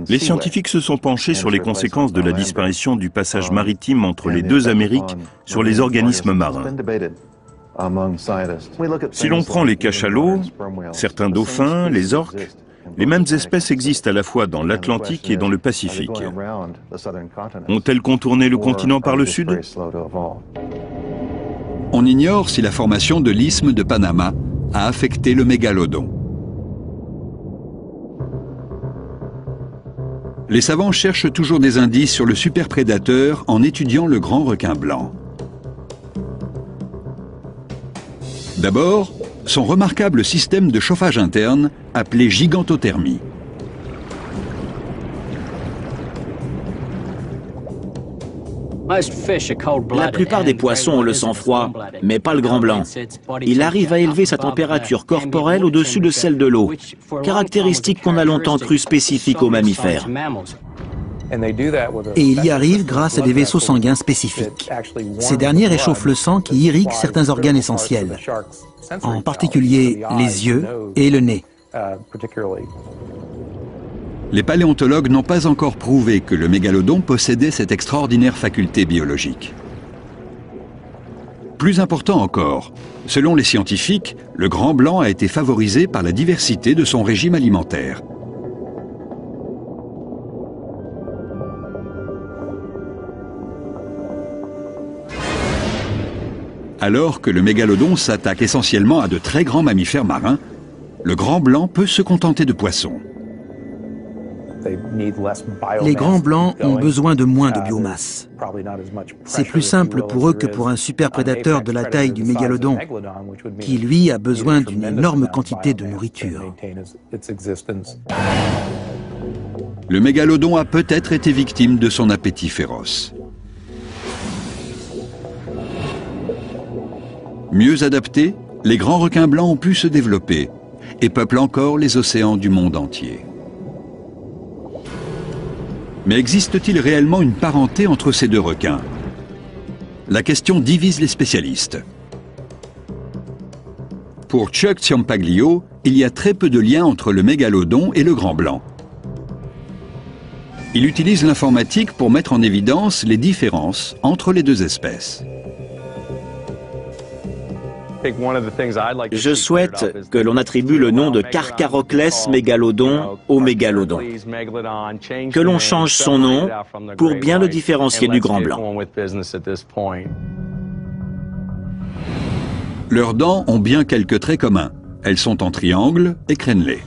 Les scientifiques se sont penchés sur les conséquences de la disparition du passage maritime entre les deux Amériques sur les organismes marins. Si l'on prend les cachalots, certains dauphins, les orques, les mêmes espèces existent à la fois dans l'Atlantique et dans le Pacifique. Ont-elles contourné le continent par le sud? On ignore si la formation de l'isthme de Panama a affecté le mégalodon. Les savants cherchent toujours des indices sur le superprédateur en étudiant le grand requin blanc. D'abord, son remarquable système de chauffage interne appelé gigantothermie. La plupart des poissons ont le sang froid, mais pas le grand blanc. Il arrive à élever sa température corporelle au-dessus de celle de l'eau, caractéristique qu'on a longtemps cru spécifique aux mammifères. Et il y arrive grâce à des vaisseaux sanguins spécifiques. Ces derniers réchauffent le sang qui irrigue certains organes essentiels, en particulier les yeux et le nez. Les paléontologues n'ont pas encore prouvé que le mégalodon possédait cette extraordinaire faculté biologique. Plus important encore, selon les scientifiques, le grand blanc a été favorisé par la diversité de son régime alimentaire. Alors que le mégalodon s'attaque essentiellement à de très grands mammifères marins, le grand blanc peut se contenter de poissons. Les grands blancs ont besoin de moins de biomasse. C'est plus simple pour eux que pour un superprédateur de la taille du mégalodon, qui lui a besoin d'une énorme quantité de nourriture. Le mégalodon a peut-être été victime de son appétit féroce. Mieux adaptés, les grands requins blancs ont pu se développer et peuplent encore les océans du monde entier. Mais existe-t-il réellement une parenté entre ces deux requins? La question divise les spécialistes. Pour Chuck Ciampaglio, il y a très peu de lien entre le mégalodon et le grand blanc. Il utilise l'informatique pour mettre en évidence les différences entre les deux espèces. Je souhaite que l'on attribue le nom de Carcharoclès mégalodon au mégalodon. Que l'on change son nom pour bien le différencier du grand blanc. Leurs dents ont bien quelques traits communs. Elles sont en triangle et crénelées.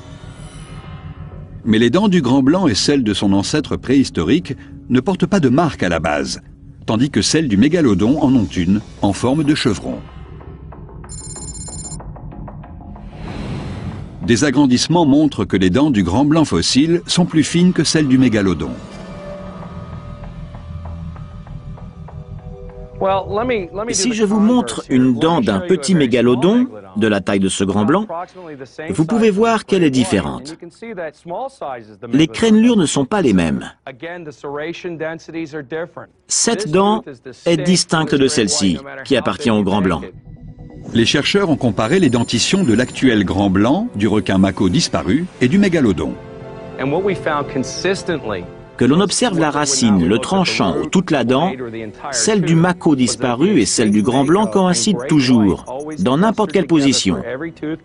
Mais les dents du grand blanc et celles de son ancêtre préhistorique ne portent pas de marque à la base, tandis que celles du mégalodon en ont une, en forme de chevron. Des agrandissements montrent que les dents du grand blanc fossile sont plus fines que celles du mégalodon. Si je vous montre une dent d'un petit mégalodon, de la taille de ce grand blanc, vous pouvez voir qu'elle est différente. Les crénelures ne sont pas les mêmes. Cette dent est distincte de celle-ci, qui appartient au grand blanc. Les chercheurs ont comparé les dentitions de l'actuel grand blanc, du requin mako disparu et du mégalodon. Que l'on observe la racine, le tranchant ou toute la dent, celle du mako disparu et celle du grand blanc coïncident toujours, dans n'importe quelle position,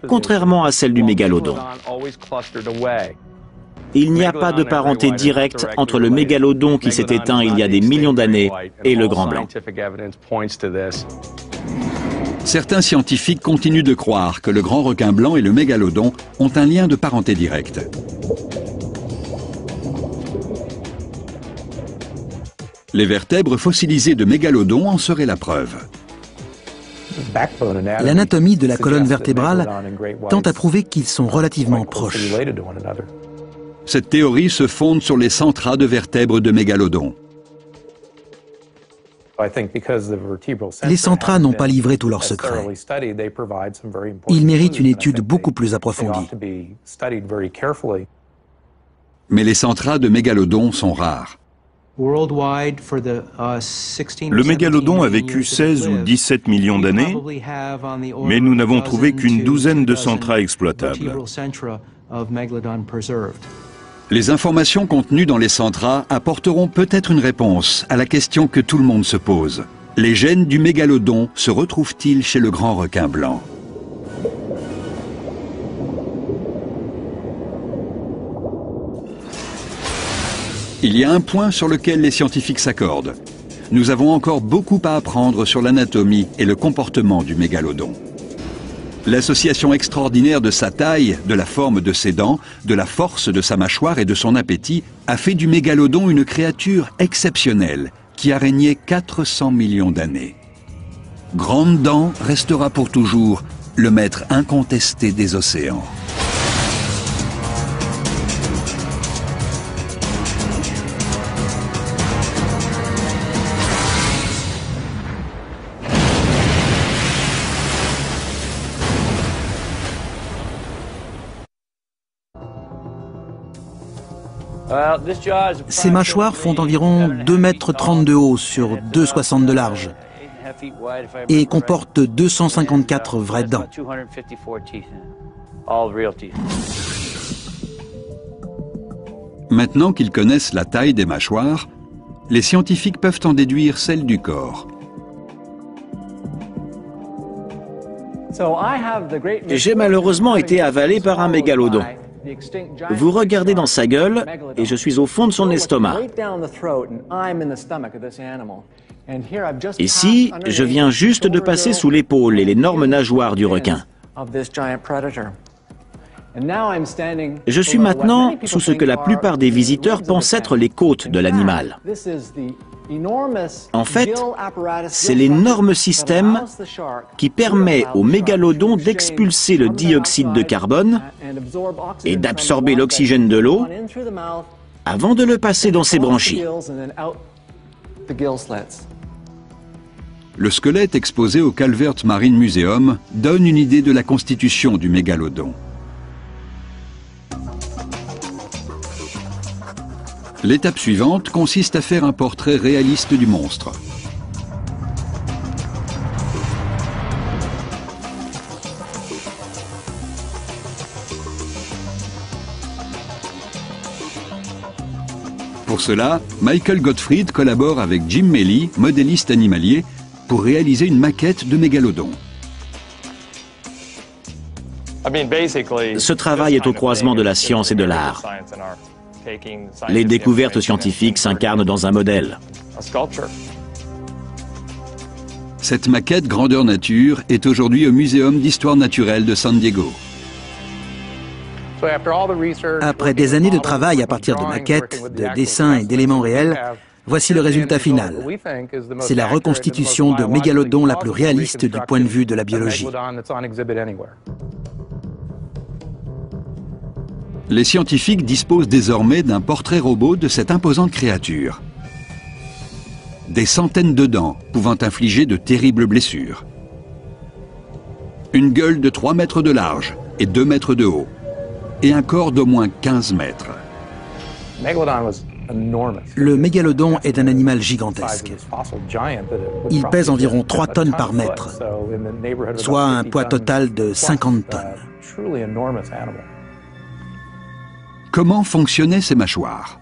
contrairement à celle du mégalodon. Il n'y a pas de parenté directe entre le mégalodon qui s'est éteint il y a des millions d'années et le grand blanc. Certains scientifiques continuent de croire que le grand requin blanc et le mégalodon ont un lien de parenté directe. Les vertèbres fossilisées de mégalodon en seraient la preuve. L'anatomie de la colonne vertébrale tend à prouver qu'ils sont relativement proches. Cette théorie se fonde sur les centras de vertèbres de mégalodon. Les centras n'ont pas livré tous leurs secrets. Ils méritent une étude beaucoup plus approfondie. Mais les centras de mégalodon sont rares. Le mégalodon a vécu 16 ou 17 millions d'années, mais nous n'avons trouvé qu'une douzaine de centras exploitables. Les informations contenues dans les centras apporteront peut-être une réponse à la question que tout le monde se pose. Les gènes du mégalodon se retrouvent-ils chez le grand requin blanc? Il y a un point sur lequel les scientifiques s'accordent. Nous avons encore beaucoup à apprendre sur l'anatomie et le comportement du mégalodon. L'association extraordinaire de sa taille, de la forme de ses dents, de la force de sa mâchoire et de son appétit a fait du mégalodon une créature exceptionnelle qui a régné 400 millions d'années. Grande Dent restera pour toujours le maître incontesté des océans. Ces mâchoires font environ 2,30 m de haut sur 2,60 de large et comportent 254 vraies dents. Maintenant qu'ils connaissent la taille des mâchoires, les scientifiques peuvent en déduire celle du corps. J'ai malheureusement été avalé par un mégalodon. Vous regardez dans sa gueule et je suis au fond de son estomac. Ici, je viens juste de passer sous l'épaule et l'énorme nageoire du requin. Je suis maintenant sous ce que la plupart des visiteurs pensent être les côtes de l'animal. En fait, c'est l'énorme système qui permet au mégalodon d'expulser le dioxyde de carbone et d'absorber l'oxygène de l'eau avant de le passer dans ses branchies. Le squelette exposé au Calvert Marine Museum donne une idée de la constitution du mégalodon. L'étape suivante consiste à faire un portrait réaliste du monstre. Pour cela, Michael Gottfried collabore avec Jim Melly, modéliste animalier, pour réaliser une maquette de mégalodon. Ce travail est au croisement de la science et de l'art. Les découvertes scientifiques s'incarnent dans un modèle. Cette maquette grandeur nature est aujourd'hui au Muséum d'histoire naturelle de San Diego. Après des années de travail à partir de maquettes, de dessins et d'éléments réels, voici le résultat final. C'est la reconstitution de mégalodon la plus réaliste du point de vue de la biologie. Les scientifiques disposent désormais d'un portrait robot de cette imposante créature. Des centaines de dents pouvant infliger de terribles blessures. Une gueule de 3 mètres de large et 2 mètres de haut. Et un corps d'au moins 15 mètres. Le mégalodon est un animal gigantesque. Il pèse environ 3 tonnes par mètre, soit un poids total de 50 tonnes. Comment fonctionnaient ces mâchoires?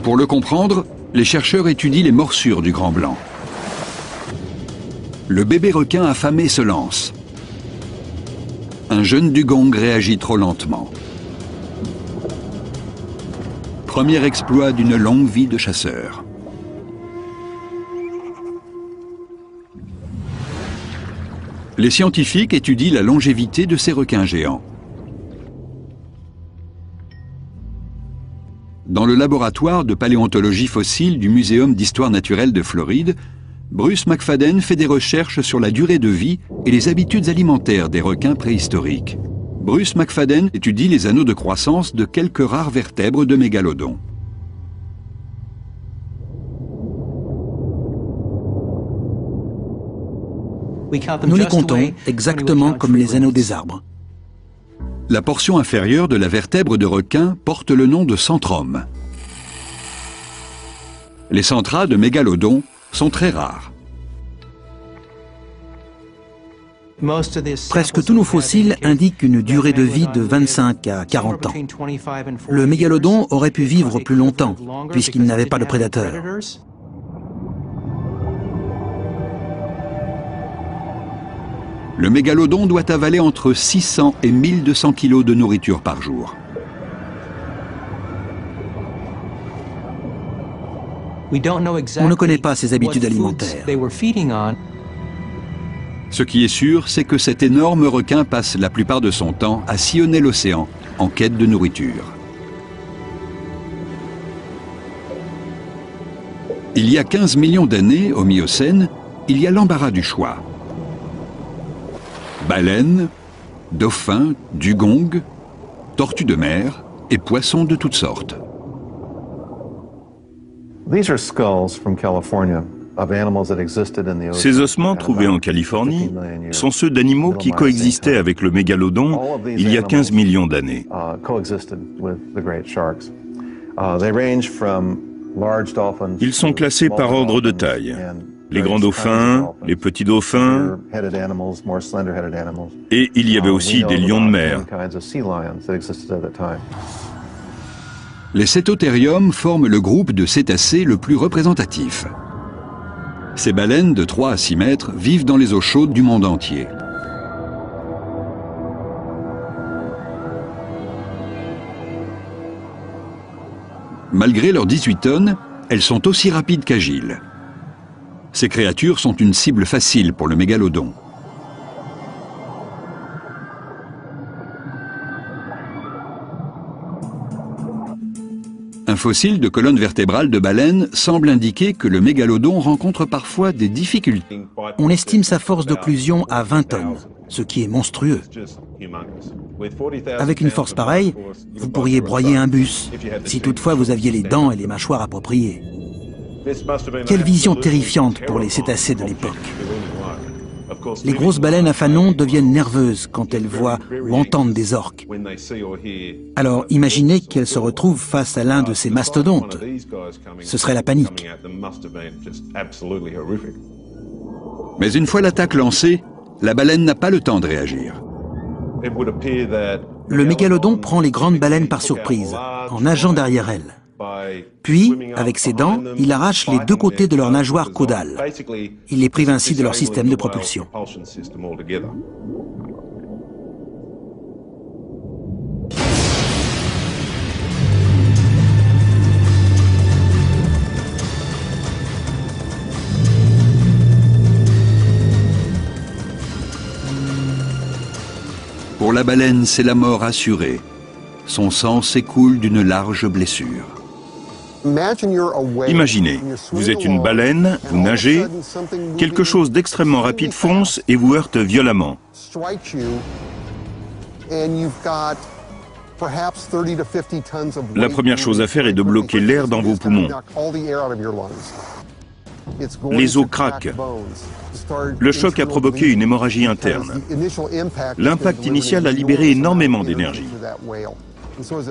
Pour le comprendre, les chercheurs étudient les morsures du grand blanc. Le bébé requin affamé se lance. Un jeune dugong réagit trop lentement. Premier exploit d'une longue vie de chasseur. Les scientifiques étudient la longévité de ces requins géants. Dans le laboratoire de paléontologie fossile du Muséum d'histoire naturelle de Floride, Bruce McFadden fait des recherches sur la durée de vie et les habitudes alimentaires des requins préhistoriques. Bruce McFadden étudie les anneaux de croissance de quelques rares vertèbres de mégalodons. Nous les comptons exactement comme les anneaux des arbres. La portion inférieure de la vertèbre de requin porte le nom de centrum. Les centras de mégalodons sont très rares. Presque tous nos fossiles indiquent une durée de vie de 25 à 40 ans. Le mégalodon aurait pu vivre plus longtemps, puisqu'il n'avait pas de prédateurs. Le mégalodon doit avaler entre 600 et 1200 kg de nourriture par jour. On ne connaît pas ses habitudes alimentaires. Ce qui est sûr, c'est que cet énorme requin passe la plupart de son temps à sillonner l'océan en quête de nourriture. Il y a 15 millions d'années, au Miocène, il y a l'embarras du choix. Baleines, dauphins, dugongs, tortues de mer et poissons de toutes sortes. Ces ossements trouvés en Californie sont ceux d'animaux qui coexistaient avec le mégalodon il y a 15 millions d'années. Ils sont classés par ordre de taille. les grands dauphins, les petits dauphins, et il y avait aussi des lions de mer. Les cétothériums forment le groupe de cétacés le plus représentatif. Ces baleines de 3 à 6 mètres vivent dans les eaux chaudes du monde entier. Malgré leurs 18 tonnes, elles sont aussi rapides qu'agiles. Ces créatures sont une cible facile pour le mégalodon. Un fossile de colonne vertébrale de baleine semble indiquer que le mégalodon rencontre parfois des difficultés. On estime sa force d'occlusion à 20 tonnes, ce qui est monstrueux. Avec une force pareille, vous pourriez broyer un bus, si toutefois vous aviez les dents et les mâchoires appropriées. Quelle vision terrifiante pour les cétacés de l'époque. Les grosses baleines à fanon deviennent nerveuses quand elles voient ou entendent des orques. Alors imaginez qu'elles se retrouvent face à l'un de ces mastodontes. Ce serait la panique. Mais une fois l'attaque lancée, la baleine n'a pas le temps de réagir. Le mégalodon prend les grandes baleines par surprise, en nageant derrière elles. Puis, avec ses dents, il arrache les 2 côtés de leur nageoire caudale. Il les prive ainsi de leur système de propulsion. Pour la baleine, c'est la mort assurée. Son sang s'écoule d'une large blessure. Imaginez, vous êtes une baleine, vous nagez, quelque chose d'extrêmement rapide fonce et vous heurte violemment. La première chose à faire est de bloquer l'air dans vos poumons. Les os craquent. Le choc a provoqué une hémorragie interne. L'impact initial a libéré énormément d'énergie.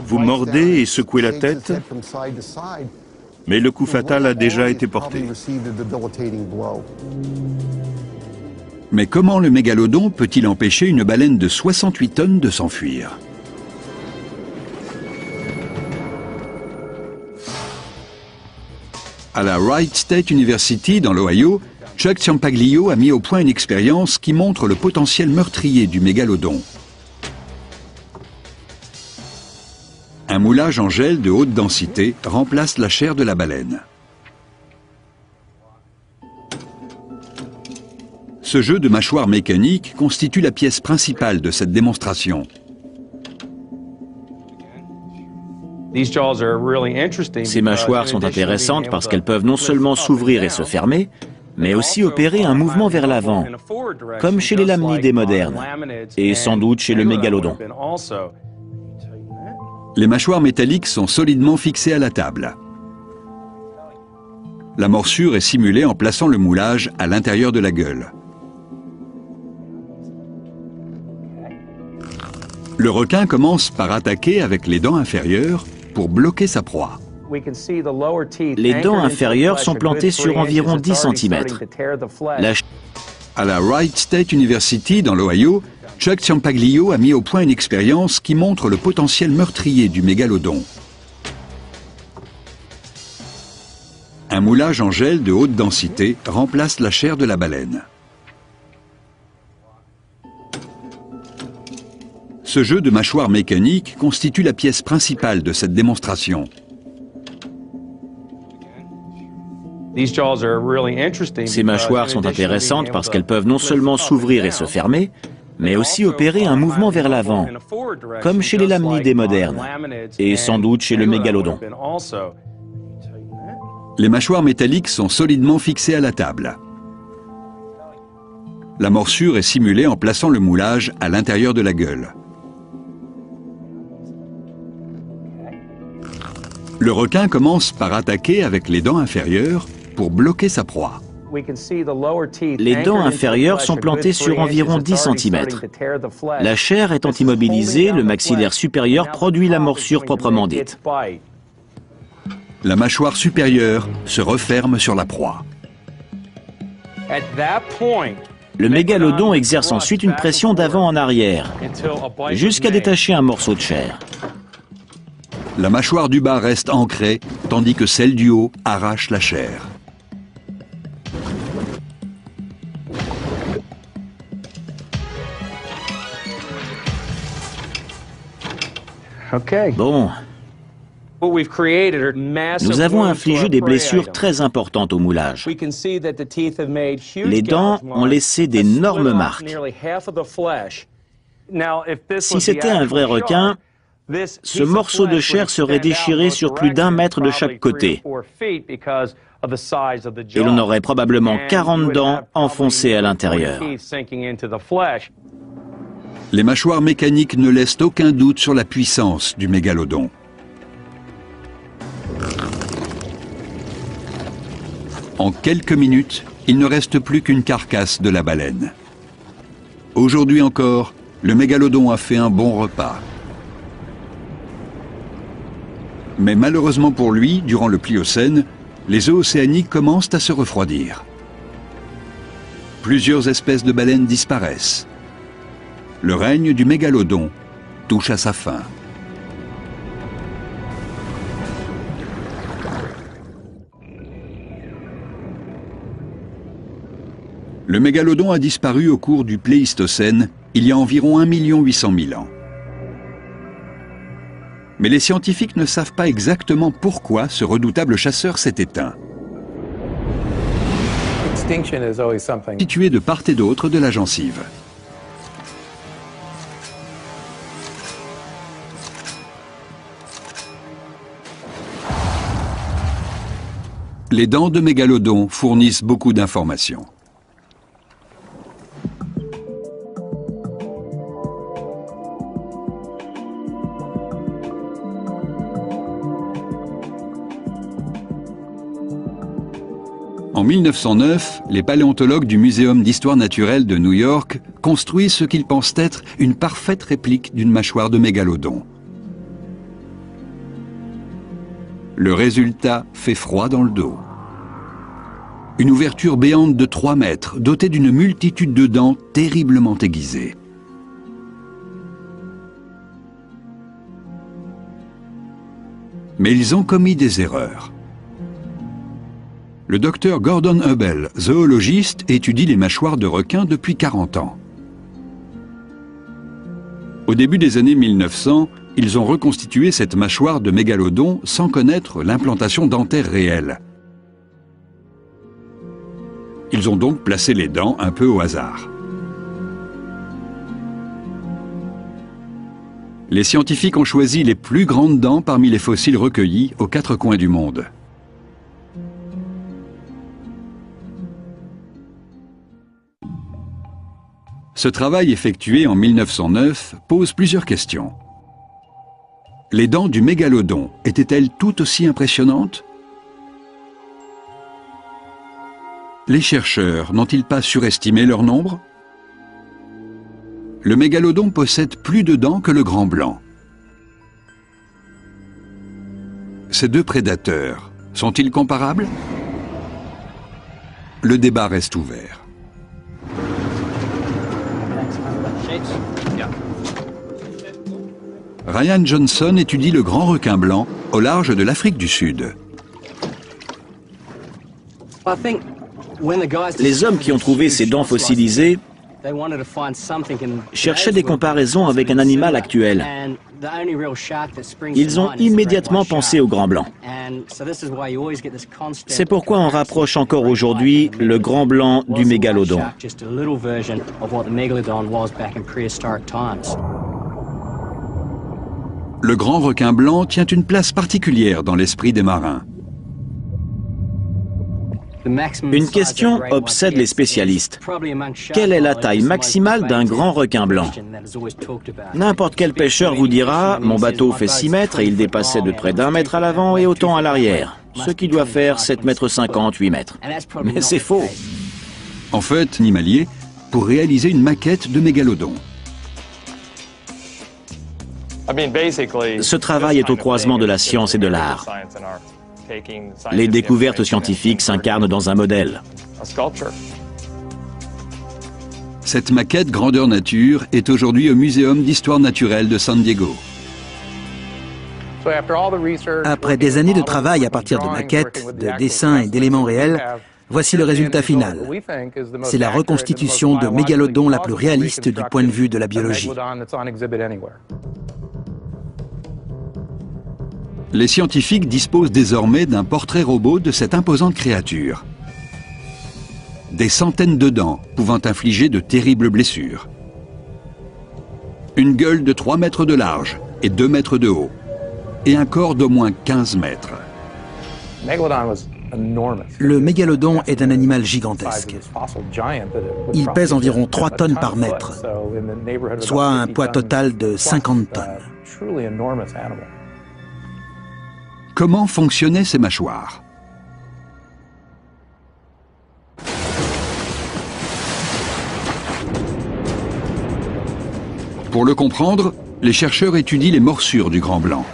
Vous mordez et secouez la tête, mais le coup fatal a déjà été porté. Mais comment le mégalodon peut-il empêcher une baleine de 68 tonnes de s'enfuir? À la Wright State University, dans l'Ohio, Chuck Ciampaglio a mis au point une expérience qui montre le potentiel meurtrier du mégalodon. Un moulage en gel de haute densité remplace la chair de la baleine. Ce jeu de mâchoires mécaniques constitue la pièce principale de cette démonstration. Ces mâchoires sont intéressantes parce qu'elles peuvent non seulement s'ouvrir et se fermer, mais aussi opérer un mouvement vers l'avant, comme chez les lamnidés modernes, et sans doute chez le mégalodon. Les mâchoires métalliques sont solidement fixées à la table. La morsure est simulée en plaçant le moulage à l'intérieur de la gueule. Le requin commence par attaquer avec les dents inférieures pour bloquer sa proie. Les dents inférieures sont plantées sur environ 10 cm. À la Wright State University, dans l'Ohio, Chuck Ciampaglio a mis au point une expérience qui montre le potentiel meurtrier du mégalodon. Un moulage en gel de haute densité remplace la chair de la baleine. Ce jeu de mâchoires mécaniques constitue la pièce principale de cette démonstration. Ces mâchoires sont intéressantes parce qu'elles peuvent non seulement s'ouvrir et se fermer, mais aussi opérer un mouvement vers l'avant, comme chez les lamnidés modernes, et sans doute chez le mégalodon. Les mâchoires métalliques sont solidement fixées à la table. La morsure est simulée en plaçant le moulage à l'intérieur de la gueule. Le requin commence par attaquer avec les dents inférieures pour bloquer sa proie. Les dents inférieures sont plantées sur environ 10 cm. La chair étant immobilisée, le maxillaire supérieur produit la morsure proprement dite. La mâchoire supérieure se referme sur la proie. Le mégalodon exerce ensuite une pression d'avant en arrière, jusqu'à détacher un morceau de chair. La mâchoire du bas reste ancrée, tandis que celle du haut arrache la chair. Bon. Nous avons infligé des blessures très importantes au moulage. Les dents ont laissé d'énormes marques. Si c'était un vrai requin, ce morceau de chair serait déchiré sur plus d'1 mètre de chaque côté. Et l'on aurait probablement 40 dents enfoncées à l'intérieur. Les mâchoires mécaniques ne laissent aucun doute sur la puissance du mégalodon. En quelques minutes, il ne reste plus qu'une carcasse de la baleine. Aujourd'hui encore, le mégalodon a fait un bon repas. Mais malheureusement pour lui, durant le Pliocène, les eaux océaniques commencent à se refroidir. Plusieurs espèces de baleines disparaissent. Le règne du mégalodon touche à sa fin. Le mégalodon a disparu au cours du Pléistocène, il y a environ 1 800 000 ans. Mais les scientifiques ne savent pas exactement pourquoi ce redoutable chasseur s'est éteint. Situé de part et d'autre de la gencive. Les dents de mégalodon fournissent beaucoup d'informations. En 1909, les paléontologues du Muséum d'histoire naturelle de New York construisent ce qu'ils pensent être une parfaite réplique d'une mâchoire de mégalodon. Le résultat fait froid dans le dos. Une ouverture béante de 3 mètres, dotée d'une multitude de dents terriblement aiguisées. Mais ils ont commis des erreurs. Le docteur Gordon Hubel, zoologiste, étudie les mâchoires de requins depuis 40 ans. Au début des années 1900, ils ont reconstitué cette mâchoire de mégalodon sans connaître l'implantation dentaire réelle. Ils ont donc placé les dents un peu au hasard. Les scientifiques ont choisi les plus grandes dents parmi les fossiles recueillis aux 4 coins du monde. Ce travail effectué en 1909 pose plusieurs questions. Les dents du mégalodon étaient-elles tout aussi impressionnantes? Les chercheurs n'ont-ils pas surestimé leur nombre? Le mégalodon possède plus de dents que le grand blanc. Ces deux prédateurs sont-ils comparables? Le débat reste ouvert. Ryan Johnson étudie le grand requin blanc au large de l'Afrique du Sud. Les hommes qui ont trouvé ces dents fossilisées cherchaient des comparaisons avec un animal actuel. Ils ont immédiatement pensé au grand blanc. C'est pourquoi on rapproche encore aujourd'hui le grand blanc du mégalodon. Le grand requin blanc tient une place particulière dans l'esprit des marins. Une question obsède les spécialistes. Quelle est la taille maximale d'un grand requin blanc? N'importe quel pêcheur vous dira « Mon bateau fait 6 mètres et il dépassait de près d'1 mètre à l'avant et autant à l'arrière. » Ce qui doit faire 7,50 m, 8 mètres. Mais c'est faux. En fait, animalier, pour réaliser une maquette de mégalodon. Ce travail est au croisement de la science et de l'art. Les découvertes scientifiques s'incarnent dans un modèle. Cette maquette grandeur nature est aujourd'hui au Muséum d'histoire naturelle de San Diego. Après des années de travail à partir de maquettes, de dessins et d'éléments réels, voici le résultat final. C'est la reconstitution de mégalodon la plus réaliste du point de vue de la biologie. Les scientifiques disposent désormais d'un portrait robot de cette imposante créature. Des centaines de dents pouvant infliger de terribles blessures. Une gueule de 3 mètres de large et 2 mètres de haut. Et un corps d'au moins 15 mètres. Le mégalodon est un animal gigantesque. Il pèse environ 3 tonnes par mètre, soit un poids total de 50 tonnes. Comment fonctionnaient ces mâchoires? Pour le comprendre, les chercheurs étudient les morsures du grand blanc.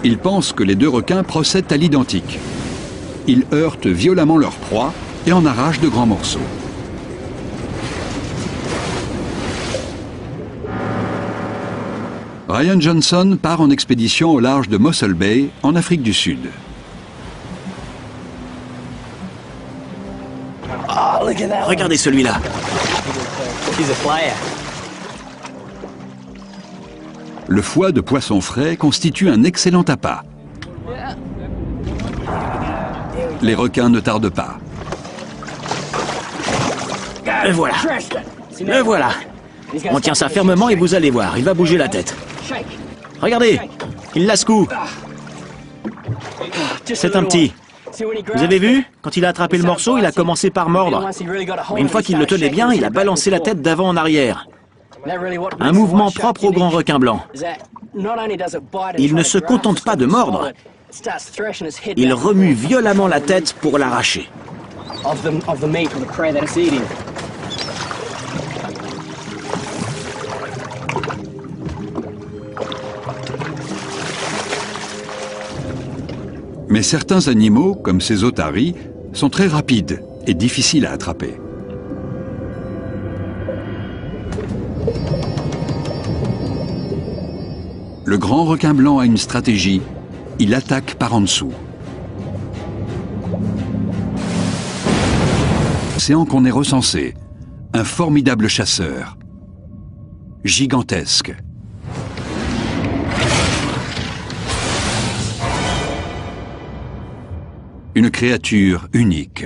Ils pensent que les deux requins procèdent à l'identique. Ils heurtent violemment leur proie et en arrachent de grands morceaux. Ryan Johnson part en expédition au large de Mossel Bay, en Afrique du Sud. Regardez celui-là. Le foie de poisson frais constitue un excellent appât. Les requins ne tardent pas. Le voilà. Le voilà. On tient ça fermement et vous allez voir, il va bouger la tête. Regardez, il la secoue. C'est un petit. Vous avez vu? Quand il a attrapé le morceau, il a commencé par mordre. Mais une fois qu'il le tenait bien, il a balancé la tête d'avant en arrière. Un mouvement propre au grand requin blanc. Il ne se contente pas de mordre. Il remue violemment la tête pour l'arracher. Mais certains animaux, comme ces otaries, sont très rapides et difficiles à attraper. Le grand requin blanc a une stratégie. Il attaque par en dessous. L'océan qu'on ait recensé. Un formidable chasseur. Gigantesque. Une créature unique.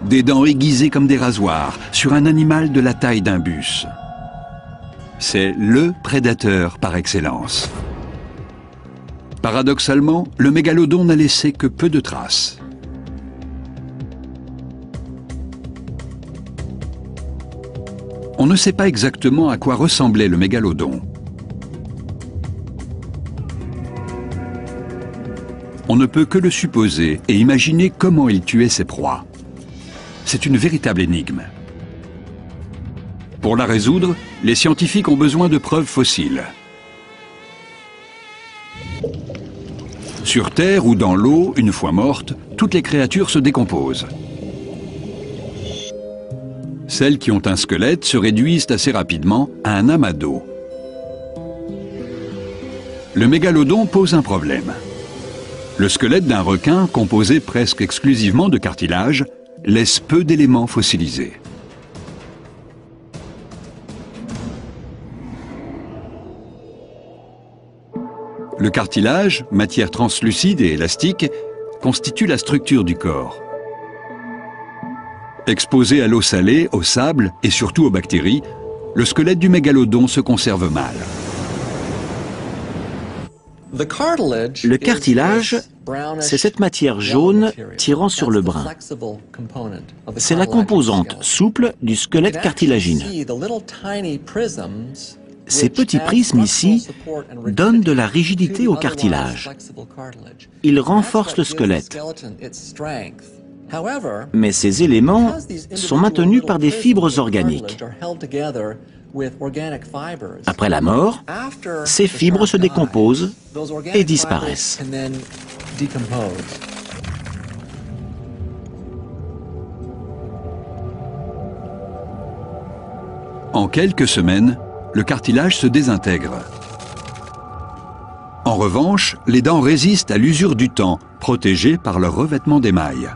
Des dents aiguisées comme des rasoirs sur un animal de la taille d'un bus. C'est le prédateur par excellence. Paradoxalement, le mégalodon n'a laissé que peu de traces. On ne sait pas exactement à quoi ressemblait le mégalodon. On ne peut que le supposer et imaginer comment il tuait ses proies. C'est une véritable énigme. Pour la résoudre, les scientifiques ont besoin de preuves fossiles. Sur Terre ou dans l'eau, une fois mortes, toutes les créatures se décomposent. Celles qui ont un squelette se réduisent assez rapidement à un amas d'eau. Le mégalodon pose un problème. Le squelette d'un requin, composé presque exclusivement de cartilage, laisse peu d'éléments fossilisés. Le cartilage, matière translucide et élastique, constitue la structure du corps. Exposé à l'eau salée, au sable et surtout aux bactéries, le squelette du mégalodon se conserve mal. Le cartilage, c'est cette matière jaune tirant sur le brun. C'est la composante souple du squelette cartilagineux. Ces petits prismes ici donnent de la rigidité au cartilage. Ils renforcent le squelette. Mais ces éléments sont maintenus par des fibres organiques. Après la mort, ces fibres se décomposent et disparaissent. En quelques semaines, le cartilage se désintègre. En revanche, les dents résistent à l'usure du temps, protégées par leur revêtement d'émail.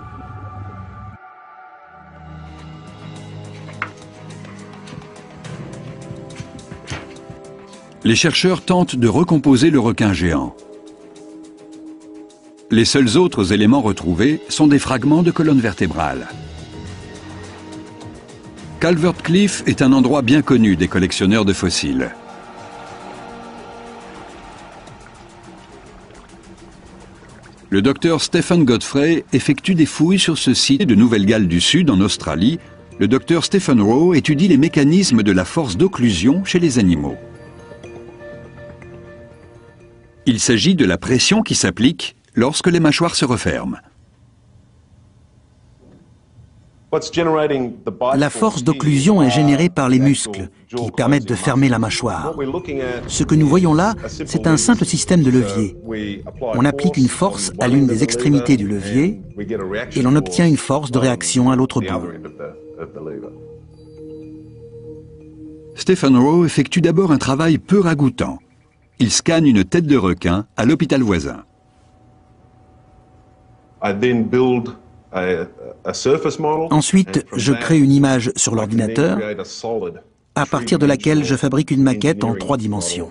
Les chercheurs tentent de recomposer le requin géant. Les seuls autres éléments retrouvés sont des fragments de colonne vertébrale. Calvert Cliff est un endroit bien connu des collectionneurs de fossiles. Le docteur Stephen Godfrey effectue des fouilles sur ce site de Nouvelle-Galles du Sud, en Australie. Le docteur Stephen Rowe étudie les mécanismes de la force d'occlusion chez les animaux. Il s'agit de la pression qui s'applique lorsque les mâchoires se referment. La force d'occlusion est générée par les muscles qui permettent de fermer la mâchoire. Ce que nous voyons là, c'est un simple système de levier. On applique une force à l'une des extrémités du levier et l'on obtient une force de réaction à l'autre bout. Stephen Rowe effectue d'abord un travail peu ragoûtant. Il scanne une tête de requin à l'hôpital voisin. Ensuite, je crée une image sur l'ordinateur, à partir de laquelle je fabrique une maquette en 3 dimensions.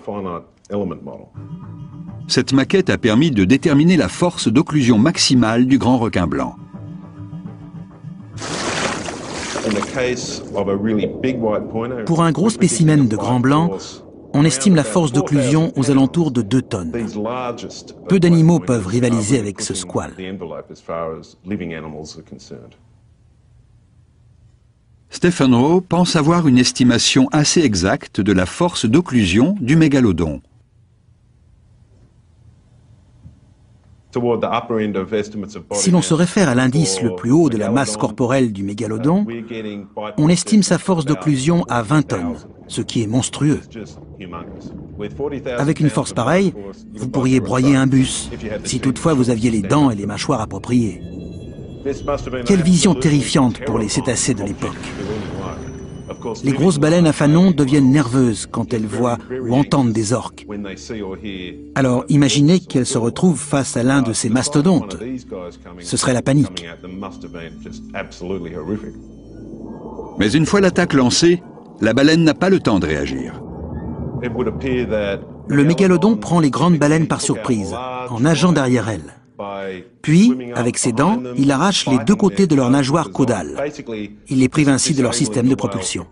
Cette maquette a permis de déterminer la force d'occlusion maximale du grand requin blanc. Pour un gros spécimen de grand blanc, on estime la force d'occlusion aux alentours de 2 tonnes. Peu d'animaux peuvent rivaliser avec ce squale. Stephen Rowe pense avoir une estimation assez exacte de la force d'occlusion du mégalodon. Si l'on se réfère à l'indice le plus haut de la masse corporelle du mégalodon, on estime sa force d'occlusion à 20 tonnes, ce qui est monstrueux. Avec une force pareille, vous pourriez broyer un bus, si toutefois vous aviez les dents et les mâchoires appropriées. Quelle vision terrifiante pour les cétacés de l'époque. Les grosses baleines à fanon deviennent nerveuses quand elles voient ou entendent des orques. Alors imaginez qu'elles se retrouvent face à l'un de ces mastodontes. Ce serait la panique. Mais une fois l'attaque lancée, la baleine n'a pas le temps de réagir. Le mégalodon prend les grandes baleines par surprise, en nageant derrière elles. Puis, avec ses dents, il arrache les 2 côtés de leur nageoire caudale. Il les prive ainsi de leur système de propulsion.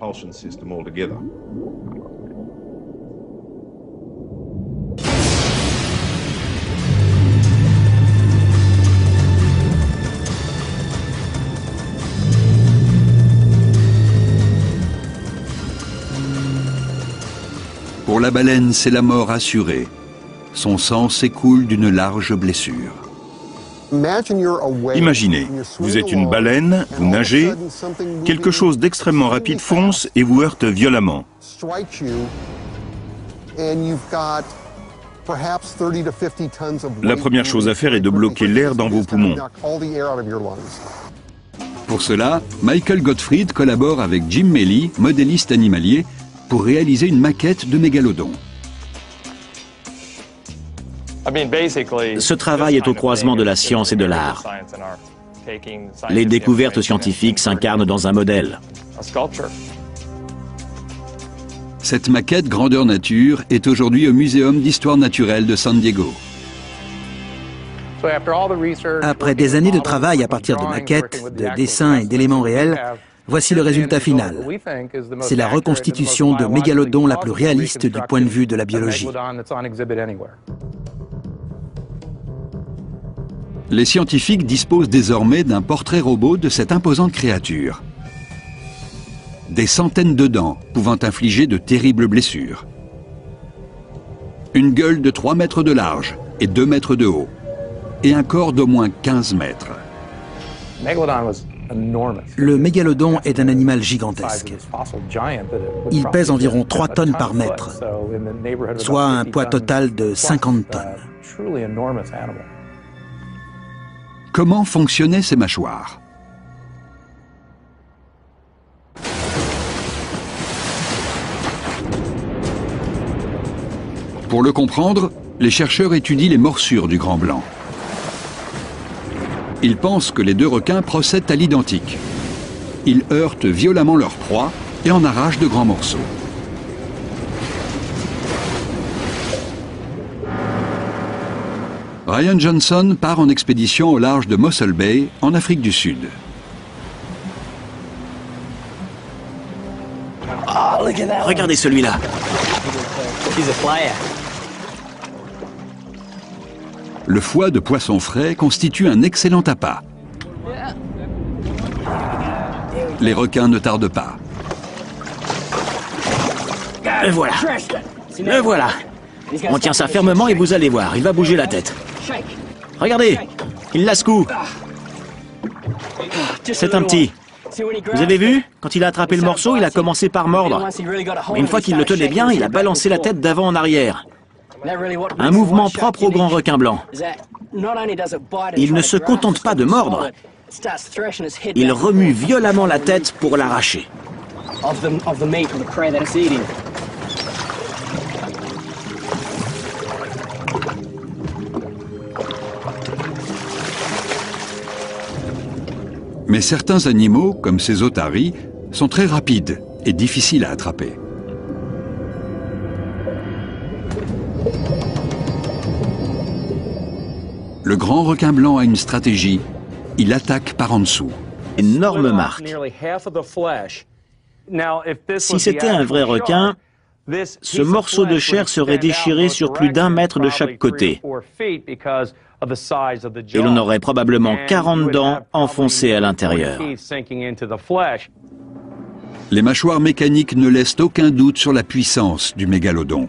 Pour la baleine, c'est la mort assurée. Son sang s'écoule d'une large blessure. Imaginez, vous êtes une baleine, vous nagez, quelque chose d'extrêmement rapide fonce et vous heurte violemment. La première chose à faire est de bloquer l'air dans vos poumons. Pour cela, Michael Gottfried collabore avec Jim Melly, modéliste animalier, pour réaliser une maquette de mégalodon. Ce travail est au croisement de la science et de l'art. Les découvertes scientifiques s'incarnent dans un modèle. Cette maquette grandeur nature est aujourd'hui au Muséum d'histoire naturelle de San Diego. Après des années de travail à partir de maquettes, de dessins et d'éléments réels, voici le résultat final. C'est la reconstitution de mégalodon la plus réaliste du point de vue de la biologie. Les scientifiques disposent désormais d'un portrait robot de cette imposante créature. Des centaines de dents pouvant infliger de terribles blessures. Une gueule de 3 mètres de large et 2 mètres de haut. Et un corps d'au moins 15 mètres. Le mégalodon est un animal gigantesque. Il pèse environ 3 tonnes par mètre, soit un poids total de 50 tonnes. Comment fonctionnaient ces mâchoires? Pour le comprendre, les chercheurs étudient les morsures du grand blanc. Ils pensent que les deux requins procèdent à l'identique. Ils heurtent violemment leur proie et en arrachent de grands morceaux. Ryan Johnson part en expédition au large de Mossel Bay, en Afrique du Sud. Regardez celui-là. Le foie de poisson frais constitue un excellent appât. Les requins ne tardent pas. Le voilà. Le voilà. On tient ça fermement et vous allez voir, il va bouger la tête. Regardez, il la secoue. C'est un petit. Vous avez vu? Quand il a attrapé le morceau, il a commencé par mordre. Mais une fois qu'il le tenait bien, il a balancé la tête d'avant en arrière. Un mouvement propre au grand requin blanc. Il ne se contente pas de mordre. Il remue violemment la tête pour l'arracher. Mais certains animaux, comme ces otaries, sont très rapides et difficiles à attraper. Le grand requin blanc a une stratégie. Il attaque par en dessous. Énorme marque. Si c'était un vrai requin, ce morceau de chair serait déchiré sur plus d'1 mètre de chaque côté. Et l'on aurait probablement 40 dents enfoncées à l'intérieur. Les mâchoires mécaniques ne laissent aucun doute sur la puissance du mégalodon.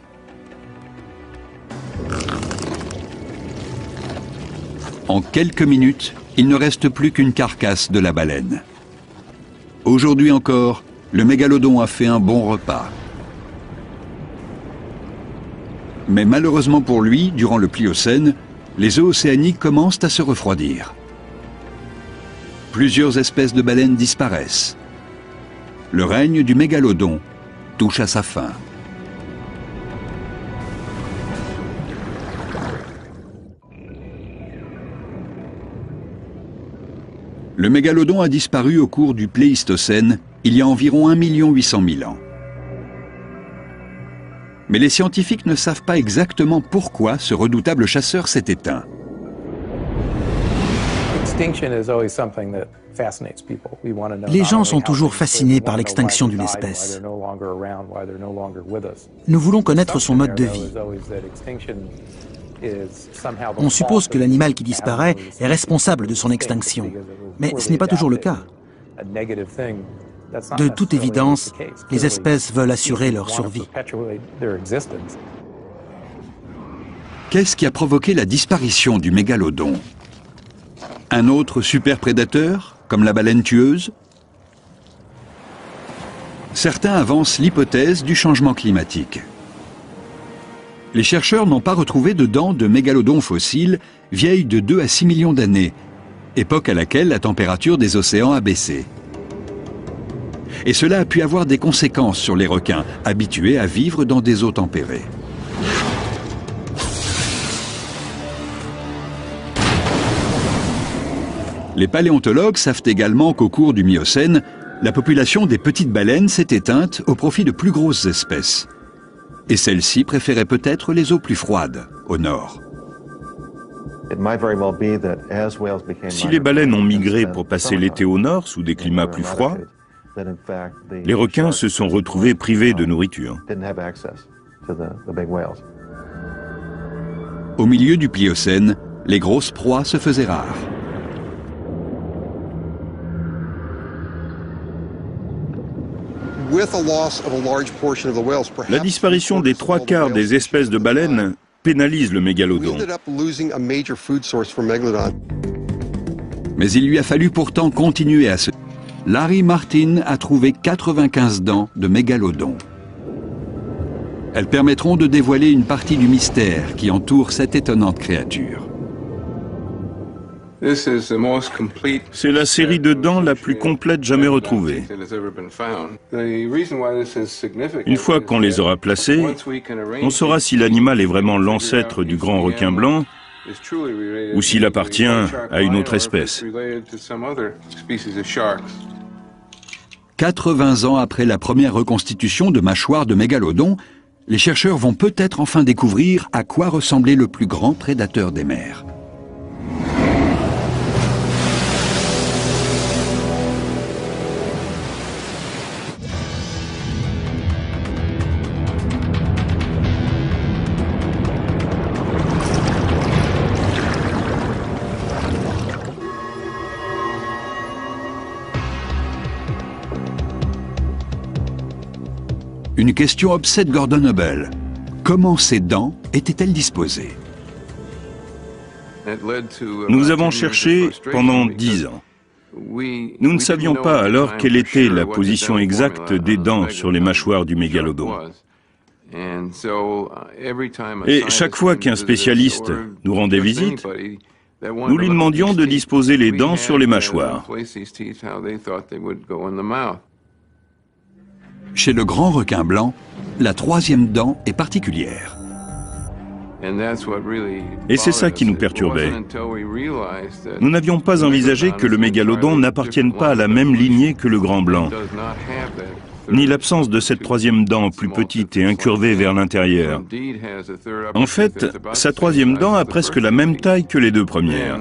En quelques minutes, il ne reste plus qu'une carcasse de la baleine. Aujourd'hui encore, le mégalodon a fait un bon repas. Mais malheureusement pour lui, durant le Pliocène, les eaux océaniques commencent à se refroidir. Plusieurs espèces de baleines disparaissent. Le règne du mégalodon touche à sa fin. Le mégalodon a disparu au cours du Pléistocène, il y a environ 1 800 000 ans. Mais les scientifiques ne savent pas exactement pourquoi ce redoutable chasseur s'est éteint. Les gens sont toujours fascinés par l'extinction d'une espèce. Nous voulons connaître son mode de vie. On suppose que l'animal qui disparaît est responsable de son extinction, mais ce n'est pas toujours le cas. De toute évidence, les espèces veulent assurer leur survie. Qu'est-ce qui a provoqué la disparition du mégalodon? Un autre superprédateur, comme la baleine tueuse? Certains avancent l'hypothèse du changement climatique. Les chercheurs n'ont pas retrouvé de dents de mégalodons fossiles vieilles de 2 à 6 millions d'années, époque à laquelle la température des océans a baissé. Et cela a pu avoir des conséquences sur les requins, habitués à vivre dans des eaux tempérées. Les paléontologues savent également qu'au cours du Miocène, la population des petites baleines s'est éteinte au profit de plus grosses espèces. Et celles-ci préféraient peut-être les eaux plus froides, au nord. Si les baleines ont migré pour passer l'été au nord, sous des climats plus froids, les requins se sont retrouvés privés de nourriture. Au milieu du Pliocène, les grosses proies se faisaient rares. La disparition des 3/4 des espèces de baleines pénalise le mégalodon. Mais il lui a fallu pourtant continuer à se... Larry Martin a trouvé 95 dents de mégalodon. Elles permettront de dévoiler une partie du mystère qui entoure cette étonnante créature. C'est la série de dents la plus complète jamais retrouvée. Une fois qu'on les aura placées, on saura si l'animal est vraiment l'ancêtre du grand requin blanc ou s'il appartient à une autre espèce. 80 ans après la première reconstitution de mâchoire de mégalodon, les chercheurs vont peut-être enfin découvrir à quoi ressemblait le plus grand prédateur des mers. Une question obsède Gordon Hubble. Comment ces dents étaient-elles disposées? Nous avons cherché pendant 10 ans. Nous ne savions pas alors quelle était la position exacte des dents sur les mâchoires du mégalodon. Et chaque fois qu'un spécialiste nous rendait visite, nous lui demandions de disposer les dents sur les mâchoires. Chez le grand requin blanc, la troisième dent est particulière. Et c'est ça qui nous perturbait. Nous n'avions pas envisagé que le mégalodon n'appartienne pas à la même lignée que le grand blanc, ni l'absence de cette troisième dent plus petite et incurvée vers l'intérieur. En fait, sa troisième dent a presque la même taille que les deux premières.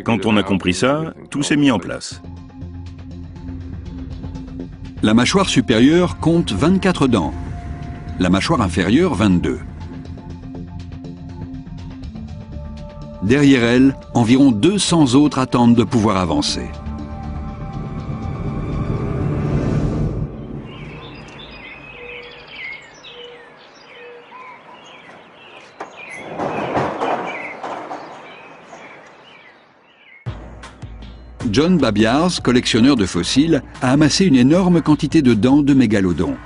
Quand on a compris ça, tout s'est mis en place. La mâchoire supérieure compte 24 dents, la mâchoire inférieure 22. Derrière elle, environ 200 autres attendent de pouvoir avancer. John Babiars, collectionneur de fossiles, a amassé une énorme quantité de dents de mégalodon.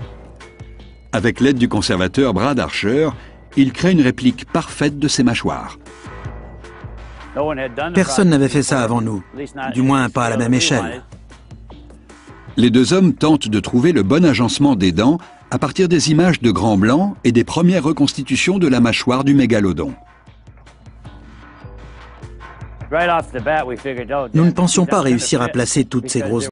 Avec l'aide du conservateur Brad Archer, il crée une réplique parfaite de ces mâchoires. Personne n'avait fait ça avant nous, du moins pas à la même échelle. Les deux hommes tentent de trouver le bon agencement des dents à partir des images de grands blancs et des premières reconstitutions de la mâchoire du mégalodon. Nous ne pensions pas réussir à placer toutes ces grosses